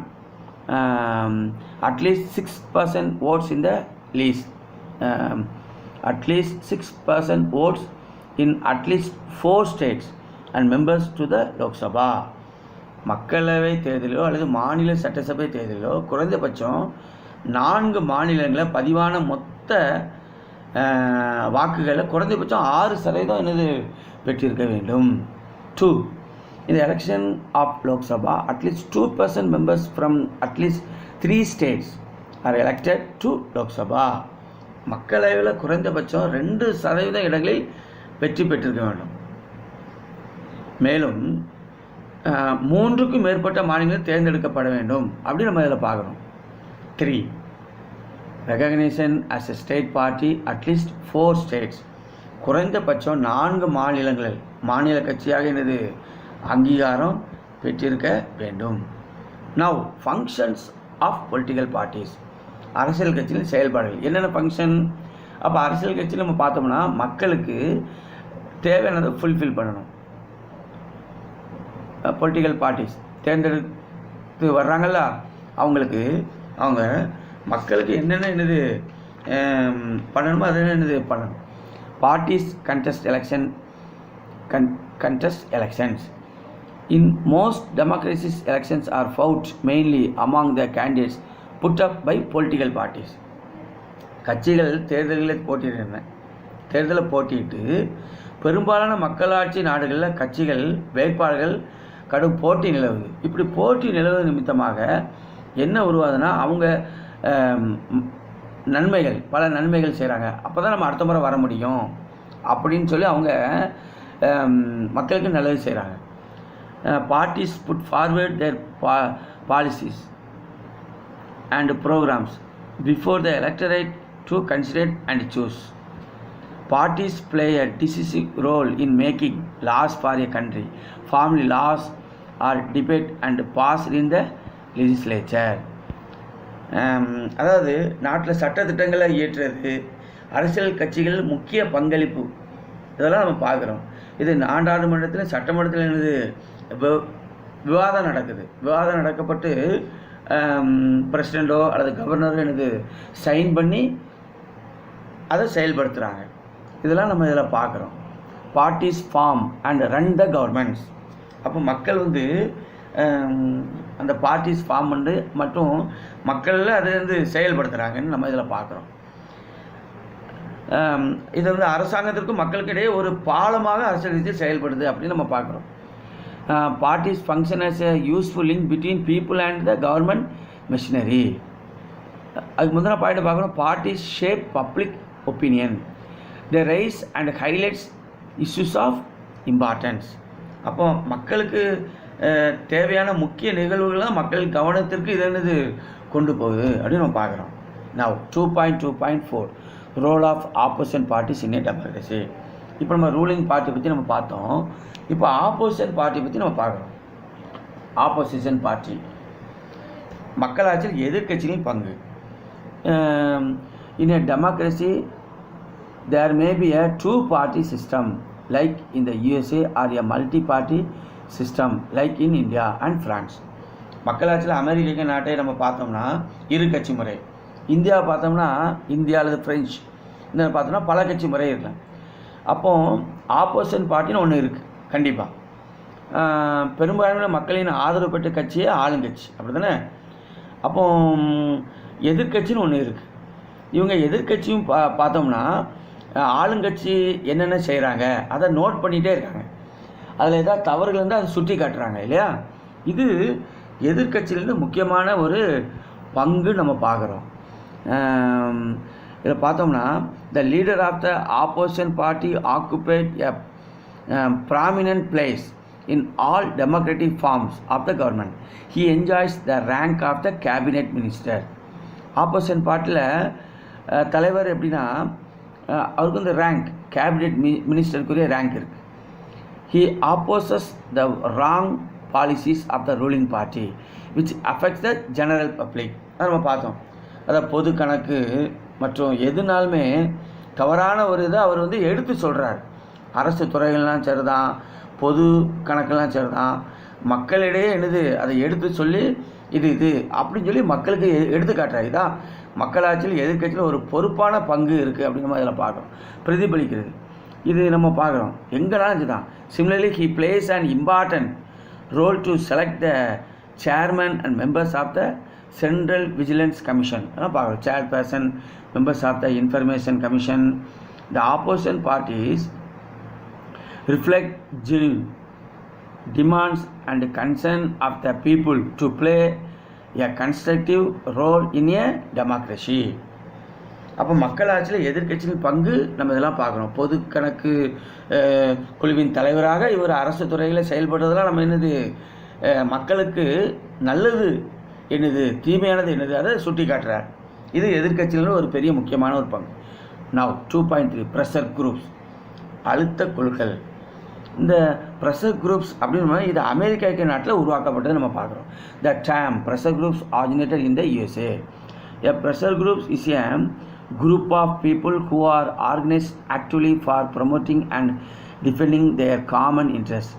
at least 6% votes in the list. At least 6% votes in at least 4 states and members to the Lok Sabha. மக்களவை தேர்தலோ அல்லது மாநில சட்டசபை தேர்தலோ குறைந்தபட்சம் 4 மாநிலங்களில் பதிவான மொத்த வாக்குகளில் குறைந்தபட்சம் 6% என்னது பெற்றிருக்க வேண்டும். 2, in the election of Lok Sabha, at least 2% members from at least 3 states are elected to Lok Sabha. மக்களவையில் குறைந்தபட்சம் 2% இடங்களில் வெற்றி பெற்றிருக்க வேண்டும். மேலும் 3க்கும் மேற்பட்ட மாநிலங்கள் தேர்ந்தெடுக்கப்பட வேண்டும் அப்படின்னு நம்ம இதில் பார்க்குறோம். 3, recognition as a state party at least 4 states. குறைந்தபட்சம் 4 மாநிலங்கள் மாநில கட்சியாக என்னது அங்கீகாரம் பெற்றிருக்க வேண்டும். Now functions of political parties. அரசியல் கட்சியின் செயல்பாடுகள் என்னென்ன ஃபங்க்ஷன். அப்போ அரசியல் கட்சியில் நம்ம பார்த்தோம்னா மக்களுக்கு தேவையானதை ஃபுல்ஃபில் பண்ணணும். பொலிட்டிக்கல் பார்ட்டிஸ் தேர்ந்தெடுத்து வர்றாங்கல்ல அவங்களுக்கு அவங்க மக்களுக்கு என்னென்ன பண்ணணுமோ அது என்னது பண்ணணும். Parties contest elections. In most democracies, elections are fought mainly among the candidates put up by political parties. கட்சிகள் தேர்தலில் போட்டியிட்டு பெரும்பாலான மக்களாட்சி நாடுகளில் கட்சிகள் வேட்பாளர்கள் கடும் போட்டி நிலவுது. இப்படி போட்டி நிலவுவது நிமித்தமாக என்ன உருவாதுன்னா அவங்க பல நன்மைகள் செய்கிறாங்க. அப்போ தான் நம்ம அடுத்த முறை வர முடியும் அப்படின்னு சொல்லி அவங்க மக்களுக்கு நல்லது செய்கிறாங்க. Parties put forward their policies and programmes before the electorate to consider and choose. Parties play a decisive role in making laws for a country. Formally, laws are debated and passed in the legislature. அதாவது நாட்டில் சட்டத்திட்டங்களை இயற்றுறது அரசியல் கட்சிகள் முக்கிய பங்களிப்பு இதெல்லாம் நம்ம பார்க்குறோம். இது நாடாளுமன்றத்தில் சட்டமன்றத்தில் என்னது விவாதம் நடக்கப்பட்டு பிரசிடெண்ட்டோ அல்லது கவர்னரோ என்னது சைன் பண்ணி அதை செயல்படுத்துகிறாங்க. இதெல்லாம் நம்ம இதில் பார்க்குறோம். Parties form and run the governments. அப்போ மக்கள் அந்த பார்ட்டிஸ் ஃபார்ம் மற்றும் மக்களில் அதை செயல்படுத்துகிறாங்கன்னு நம்ம இதில் பார்க்குறோம். இது அரசாங்கத்திற்கும் மக்களுக்கு இடையே ஒரு பாலமாக அரசியல் கட்சி செயல்படுது அப்படின்னு நம்ம பார்க்குறோம். Parties function as a useful link between people and the government machinery. அதுக்கு முந்தின பாயிண்ட் பார்க்கணும். Parties shape public opinion. They raise and highlights issues of importance. அப்போ மக்களுக்கு தேவையான முக்கிய நிகழ்வுகள்லாம் மக்கள் கவனத்திற்கு இது கொண்டு போகுது அப்படின்னு நம்ம பார்க்குறோம். Now 2.2.4 role of opposition parties in a democracy. இப்போ நம்ம ரூலிங் பார்ட்டி பற்றி நம்ம பார்த்தோம். இப்போ ஆப்போசிஷன் பார்ட்டி பற்றி நம்ம பார்க்குறோம். ஆப்போசிஷன் பார்ட்டி மக்களாட்சியில் எதிர்கட்சிகளின் பங்கு. இன் a democracy there may be a two-party system like in the USA or a multi-party system like in India and France. மக்களாட்சியில் அமெரிக்க நாட்டை நம்ம பார்த்தோம்னா இரு கட்சி முறை. இந்தியாவை பார்த்தோம்னா இந்தியா அல்லது ஃப்ரெஞ்சு இந்த பார்த்தோம்னா பல கட்சி முறை இருக்கலாம். அப்போது ஆப்போசிஷன் பார்ட்டின்னு ஒன்று இருக்குது கண்டிப்பாக. பெரும்பாலான மக்களின் ஆதரவு பெற்ற கட்சியே ஆளுங்கட்சி அப்படி தானே. அப்போ எதிர்கட்சின்னு ஒன்று இருக்குது. இவங்க எதிர்கட்சியும் பார்த்தோம்னா ஆளுங்கட்சி என்னென்ன செய்கிறாங்க அதை நோட் பண்ணிகிட்டே இருக்காங்க. அதில் ஏதாவது தவறுகள் இருந்தால் அதை சுட்டி காட்டுறாங்க இல்லையா. இது எதிர்க்கட்சியிலேருந்து முக்கியமான ஒரு பங்கு நம்ம பார்க்குறோம். இதை பார்த்தோம்னா the leader of the opposition party occupied a prominent place in all democratic forms of the government. He enjoys the rank of the cabinet minister. Opposition பார்ட்டியில் தலைவர் எப்படின்னா அவருக்கு வந்து ரேங்க் கேபினெட் மினிஸ்டருக்குரிய ரேங்க் இருக்குது. He opposes the wrong policies of the ruling party which affects the general public. அதை நம்ம பார்த்தோம். அதாவது பொது கணக்கு மற்றும் எதுனாலுமே தவறான ஒரு இதை அவர் வந்து எடுத்து சொல்கிறார். அரசு துறைகள்லாம் சரிதான், பொது கணக்கெல்லாம் சரிதான், மக்களிடையே என்னது அதை எடுத்து சொல்லி இது அப்படின்னு சொல்லி மக்களுக்கு எடுத்து காட்டுறாரு. இதான் மக்களாட்சியில் எதிர்க்கட்சியில் ஒரு பொறுப்பான பங்கு இருக்குது அப்படின்னு நம்ம அதில் பார்க்குறோம், பிரதிபலிக்கிறது. இது நம்ம பார்க்குறோம் எங்கெல்லாம் இதுதான். Similarly he plays and important role to select the chairman and members of the central vigilance commission பார்க்குறோம். Chairperson, members of the information commission. The opposition parties reflect genuine demands and concern of the people to play a constructive role in a democracy. அப்போ மக்களாட்சியில் எதிர்க்கட்சியின் பங்கு நம்ம இதெல்லாம் பார்க்குறோம். பொது கணக்கு குழுவின் தலைவராக இவர் அரசு துறையில் செயல்படுறதெல்லாம் நம்ம என்னது மக்களுக்கு நல்லது என்னது தீமையானது என்னது அதை சுட்டி காட்டுறார். இது எதிர்க்கட்சியில் ஒரு பெரிய முக்கியமான ஒரு பங்கு. Now 2.3 ப்ரெஷர் குரூப்ஸ், அழுத்த குழுக்கள். இந்த ப்ரெஷர் குரூப்ஸ் அப்படின்னு இது அமெரிக்க ஐக்கிய நாட்டில் உருவாக்கப்பட்டது நம்ம பார்க்குறோம். The term pressure groups originated in the USA. A pressure groups is a group of people who are organized actively for promoting and defending their common interests.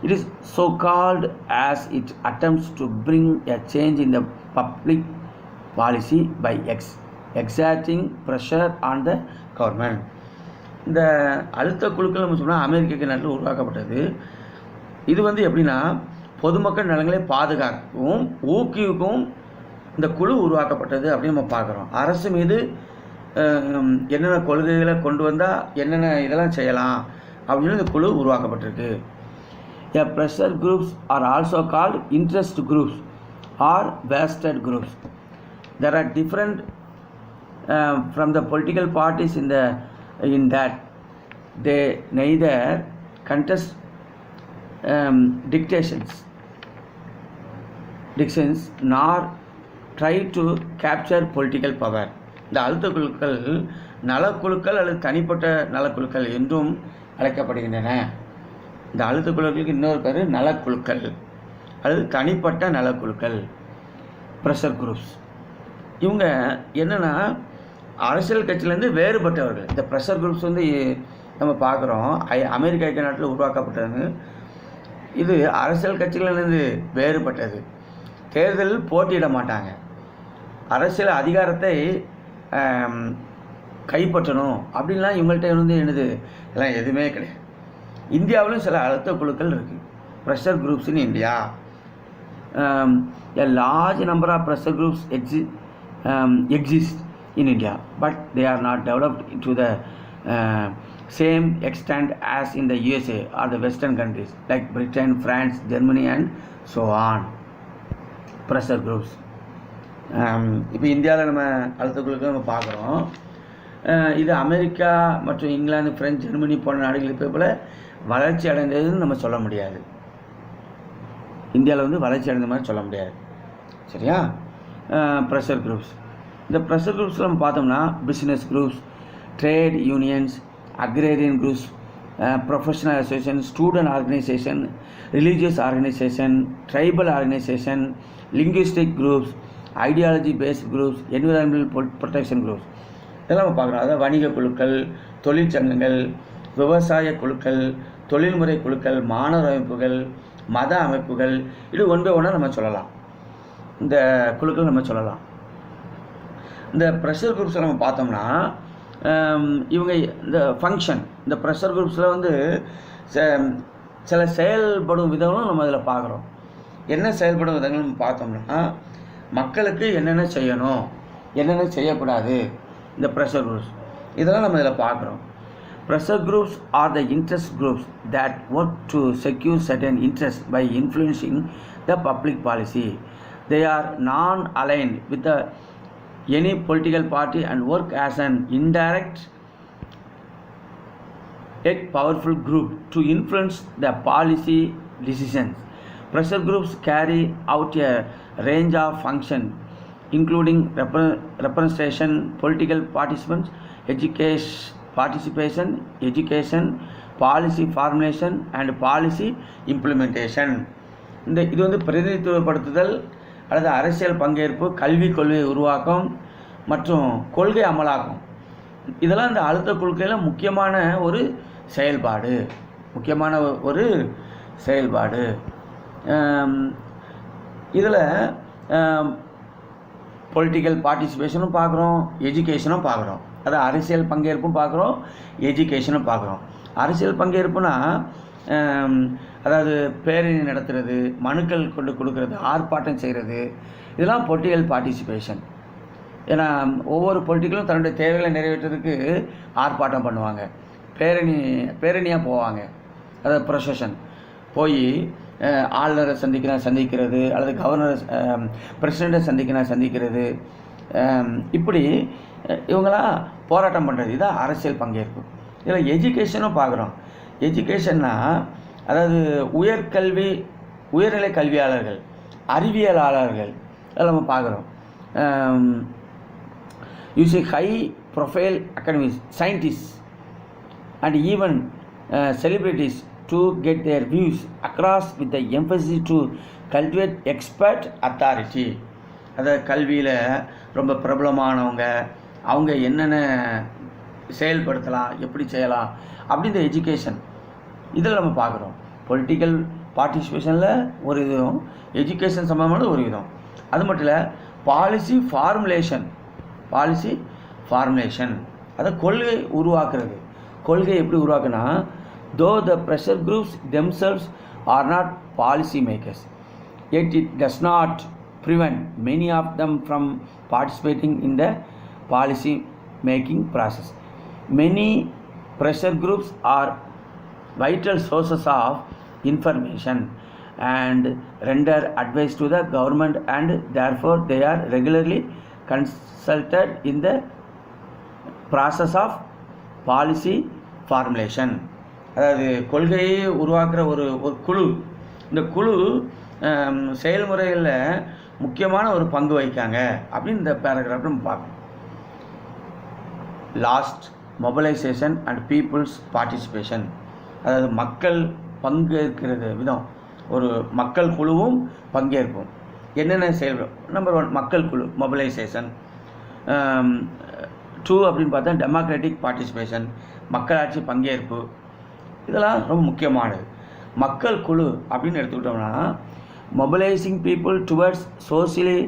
It is so called as it attempts to bring a change in the public policy by exerting pressure on the government. இந்த அழுத்த குழுக்கள் நம்ம சொன்னால் அமெரிக்க நாட்டில் உருவாக்கப்பட்டது. இது வந்து எப்படின்னா பொதுமக்கள் நலன்களை பாதுகாக்கவும் ஊக்குவிக்கவும் இந்த குழு உருவாக்கப்பட்டது அப்படின்னு நம்ம பார்க்குறோம். அரசு மீது என்னென்ன கொள்கைகளை கொண்டு வந்தால் என்னென்ன இதெல்லாம் செய்யலாம் அப்படின்னு இந்த குழு உருவாக்கப்பட்டிருக்கு. A pressure groups are also called interest groups or vested groups. There are different from the political parties in that they neither contest dictations nor try to capture political power. இந்த அழுத்த குழுக்கள் நலக்குழுக்கள் அல்லது தனிப்பட்ட நலக்குழுக்கள் என்றும் அழைக்கப்படுகின்றன. இந்த அழுத்த குழுக்களுக்கு இன்னொரு பேர் நலக்குழுக்கள் அல்லது தனிப்பட்ட நலக்குழுக்கள், ப்ரெஷர் குரூப்ஸ். இவங்க என்னென்னா அரசியல் கட்சியிலேருந்து வேறுபட்டவர்கள். இந்த ப்ரெஷர் குரூப்ஸ் வந்து நம்ம பார்க்குறோம் அமெரிக்க ஐக்கிய நாட்டில் உருவாக்கப்பட்டது. இது அரசியல் கட்சிகளிலிருந்து வேறுபட்டது. தேர்தலில் போட்டியிட மாட்டாங்க. அரசியல் அதிகாரத்தை கைப்பற்றணும் அப்படின்லாம் இவங்கள்ட்ட வந்து என்னது எல்லாம் எதுவுமே கிடையாது. இந்தியாவிலும் சில அழுத்த குழுக்கள் இருக்குது, pressure groups in India. A large number of pressure groups exist in India, but they are not developed to the same extent as in the USA or the Western countries like Britain, France, Germany and so on. Pressure groups. இப்போ இந்தியாவில் நம்ம அழுத்த குழுக்கள் நம்ம பார்க்குறோம். இது America மற்றும் England, French, Germany போன்ற நாடுகள் இப்போ போல் வளர்ச்சி அடைந்ததுன்னு நம்ம சொல்ல முடியாது. இந்தியாவில் வந்து வளர்ச்சி அடைந்த மாதிரி சொல்ல முடியாது. சரியா? Pressure groups. இந்த ப்ரெஷர் குரூப்ஸில் நம்ம பார்த்தோம்னா business groups, trade unions, agrarian groups, professional association, student organisation, religious organisation, tribal organisation, linguistic groups, ideology based groups, environmental protection groups இதெல்லாம் நம்ம பார்க்குறோம். அதாவது வணிக குழுக்கள், தொழிற்சங்கங்கள், விவசாய குழுக்கள், தொழில்முறை குழுக்கள், மாணவர் அமைப்புகள், மத அமைப்புகள், இது ஒன் பை ஒன்னாக நம்ம சொல்லலாம். இந்த குழுக்கள் நம்ம சொல்லலாம். இந்த ப்ரெஷர் குரூப்ஸில் நம்ம பார்த்தோம்னா இவங்க இந்த ஃபங்க்ஷன், இந்த ப்ரெஷர் குரூப்ஸில் வந்து சில செயல்படும் விதங்களும் நம்ம இதில் பார்க்குறோம். என்ன செயல்படும் விதங்கள் நம்ம பார்த்தோம்னா மக்களுக்கு என்னென்ன செய்யணும், என்னென்ன செய்யக்கூடாது, இந்த ப்ரெஷர் குரூப்ஸ் இதெல்லாம் நம்ம இதில் பார்க்குறோம். Pressure groups are the interest groups that work to secure certain interests by influencing the public policy. They are non-aligned with any political party and work as an indirect yet powerful group to influence the policy decisions. Pressure groups carry out a range of functions, including representation, political participants, education, policy formulation, and policy implementation. இது வந்து பிரதிநிதித்துவப்படுத்துதல் அல்லது அரசியல் பங்கேற்பு, கல்வி கொள்கை உருவாக்கம் மற்றும் கொள்கை அமலாக்கம். இதெல்லாம் இந்த அழுத்த கொள்கையில் முக்கியமான ஒரு செயல்பாடு. இதில் பொலிட்டிக்கல் பார்ட்டிசிபேஷனும் பார்க்குறோம், எஜுகேஷனும் பார்க்குறோம். அது அரசியல் பங்கேற்பும் பார்க்குறோம், எஜுகேஷனும் பார்க்குறோம். அரசியல் பங்கேற்புனா அதாவது பேரணி நடத்துறது, மனுக்கள் கொண்டு கொடுக்கறது, ஆர்ப்பாட்டம் செய்கிறது, இதெல்லாம் பொலிட்டிக்கல் பார்ட்டிசிபேஷன். ஏன்னா ஒவ்வொரு பொலிட்டிக்கலும் தன்னுடைய தேவைகளை நிறைவேற்றுறதுக்கு ஆர்ப்பாட்டம் பண்ணுவாங்க, பேரணியாக போவாங்க. அதாவது ப்ரொசஷன் போய் ஆளுநரை சந்திக்கிறது அல்லது கவர்னரை பிரசிடெண்ட்டை சந்திக்கிறது, இப்படி இவங்களாம் போராட்டம் பண்ணுறது. இதுதான் அரசியல் பங்கேற்பு. இதில் எஜுகேஷனும் பார்க்குறோம். எஜுகேஷன்னா அதாவது உயர்நிலை கல்வியாளர்கள், அறிவியலாளர்கள், அதெல்லாம் நம்ம பார்க்குறோம். You see high profile academics, scientists and even celebrities to get their views across with the emphasis to cultivate expert authority. அதாவது கல்வியில் ரொம்ப பிரபலமானவங்க, அவங்க என்னென்ன செயல்படுத்தலாம், எப்படி செய்யலாம் அப்படின்ற எஜுகேஷன் இதில் நம்ம பார்க்குறோம். பொலிட்டிக்கல் பார்ட்டிசிபேஷனில் ஒரு விதம், எஜுகேஷன் சம்பந்தமான ஒரு விதம். அது மட்டும் இல்லை, பாலிசி ஃபார்முலேஷன் அதை கொள்கை உருவாக்குறது. கொள்கை எப்படி உருவாக்குனா, though the pressure groups themselves are not policy makers, yet it does not prevent many of them from participating in the policy making process. Many pressure groups are vital sources of information and render advice to the government, and therefore they are regularly consulted in the process of policy formulation. அதாவது கொள்கையை உருவாக்குற ஒரு குழு. இந்த குழு செயல்முறையில் முக்கியமான ஒரு பங்கு வகிக்காங்க அப்படின்னு இந்த பேராகிராஃப் நம்ம பார்க்கணும். Last, mobilisation and people's participation. அதாவது மக்கள் பங்கேற்கிறது விதம். ஒரு மக்கள் குழுவும் பங்கேற்போம். என்னென்ன செயல்படும்? நம்பர் 1 மக்கள் குழு, மொபிலைசேஷன். 2 அப்படின்னு பார்த்தா டெமோக்ராட்டிக் பார்ட்டிசிபேஷன், மக்களாட்சி பங்கேற்பு. இதெல்லாம் ரொம்ப முக்கியமானது. மக்கள் குழு அப்படின்னு எடுத்துக்கிட்டோம்னா, mobilizing people towards socially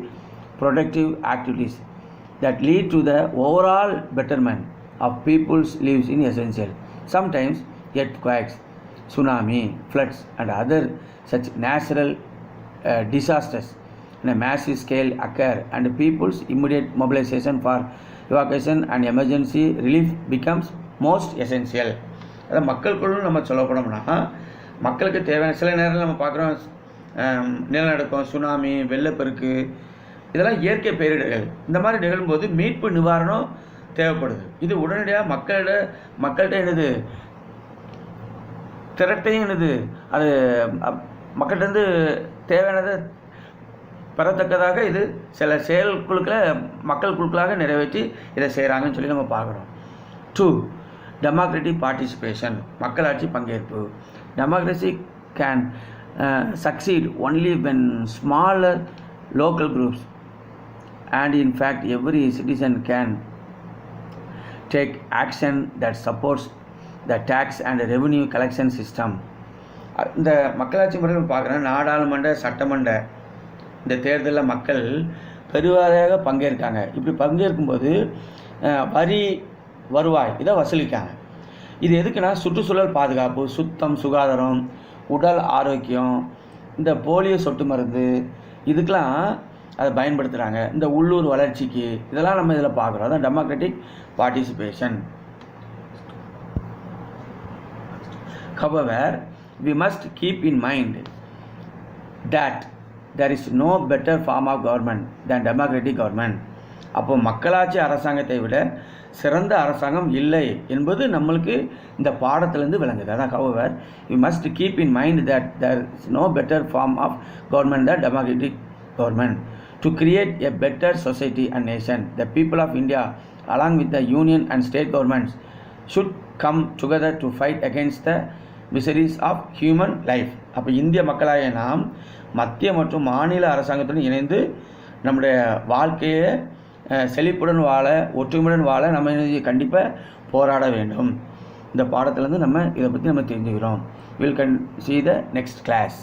productive activities that lead to the overall betterment of people's lives in essential. Sometimes earthquakes, tsunami, floods and other such natural disasters in a massive scale occur, and people's immediate mobilization for evacuation and emergency relief becomes most essential. அதாவது மக்கள் குழு நம்ம சொல்லப்படணும்னா, மக்களுக்கு தேவையான சில நேரத்தில் நம்ம பார்க்குறோம், நிலநடுக்கம், சுனாமி, வெள்ளப்பெருக்கு, இதெல்லாம் இயற்கை பேரிடர்கள். இந்த மாதிரி நிகழும்போது மீட்பு நிவாரணம் தேவைப்படுது. இது உடனடியாக மக்கள்கிட்ட என்னது திரட்டையும் என்னது அது மக்கள்கிட்ட தேவையானதை பெறத்தக்கதாக இது சில மக்கள் குழுக்களாக நிறைவேற்றி இதை செய்கிறாங்கன்னு சொல்லி நம்ம பார்க்குறோம். 2 டெமோக்ராட்டிக் பார்ட்டிசிபேஷன், மக்களாட்சி பங்கேற்பு. Democracy can succeed only when smaller local groups, and in fact every citizen can take action that supports the tax and revenue collection system. இந்த மக்களாட்சி முறையில் பார்க்குறேன், நாடாளுமன்ற, சட்டமன்ற இந்த தேர்தலில் மக்கள் பெருவாரியாக பங்கேற்காங்க. இப்படி பங்கேற்கும்போது வரி, வருவாய் இதை வசூலிக்காங்க. இது எதுக்குன்னா, சுற்றுச்சூழல் பாதுகாப்பு, சுத்தம், சுகாதாரம், உடல் ஆரோக்கியம், இந்த போலியோ சொட்டு மருந்து, இதுக்கெலாம் அதை பயன்படுத்துகிறாங்க. இந்த உள்ளூர் வளர்ச்சிக்கு, இதெல்லாம் நம்ம இதில் பார்க்குறோம். அதான் democratic participation. However, we must keep in mind that there is no better form of government than democratic government. அப்போ மக்களாட்சி அரசாங்கத்தை விட சிறந்த அரசாங்கம் இல்லை என்பது நம்மளுக்கு இந்த பாடத்திலிருந்து விளங்குது. அதான் however, we must keep in mind that there is no better form of government than democratic government. To create a better society and nation, the people of India, along with the union and state governments, should come together to fight against the miseries of human life. அப்போ இந்திய மக்களாகிய நாம் மத்திய மற்றும் மாநில அரசாங்கத்துடன் இணைந்து நம்முடைய வாழ்க்கையை செழிப்புடன் வாழ, ஒற்றுமையுடன் வாழ நம்ம கண்டிப்பாக போராட வேண்டும். இந்த பாடத்திலேருந்து நம்ம இதை பற்றி நம்ம தெரிஞ்சுக்கிறோம். Will see the next class.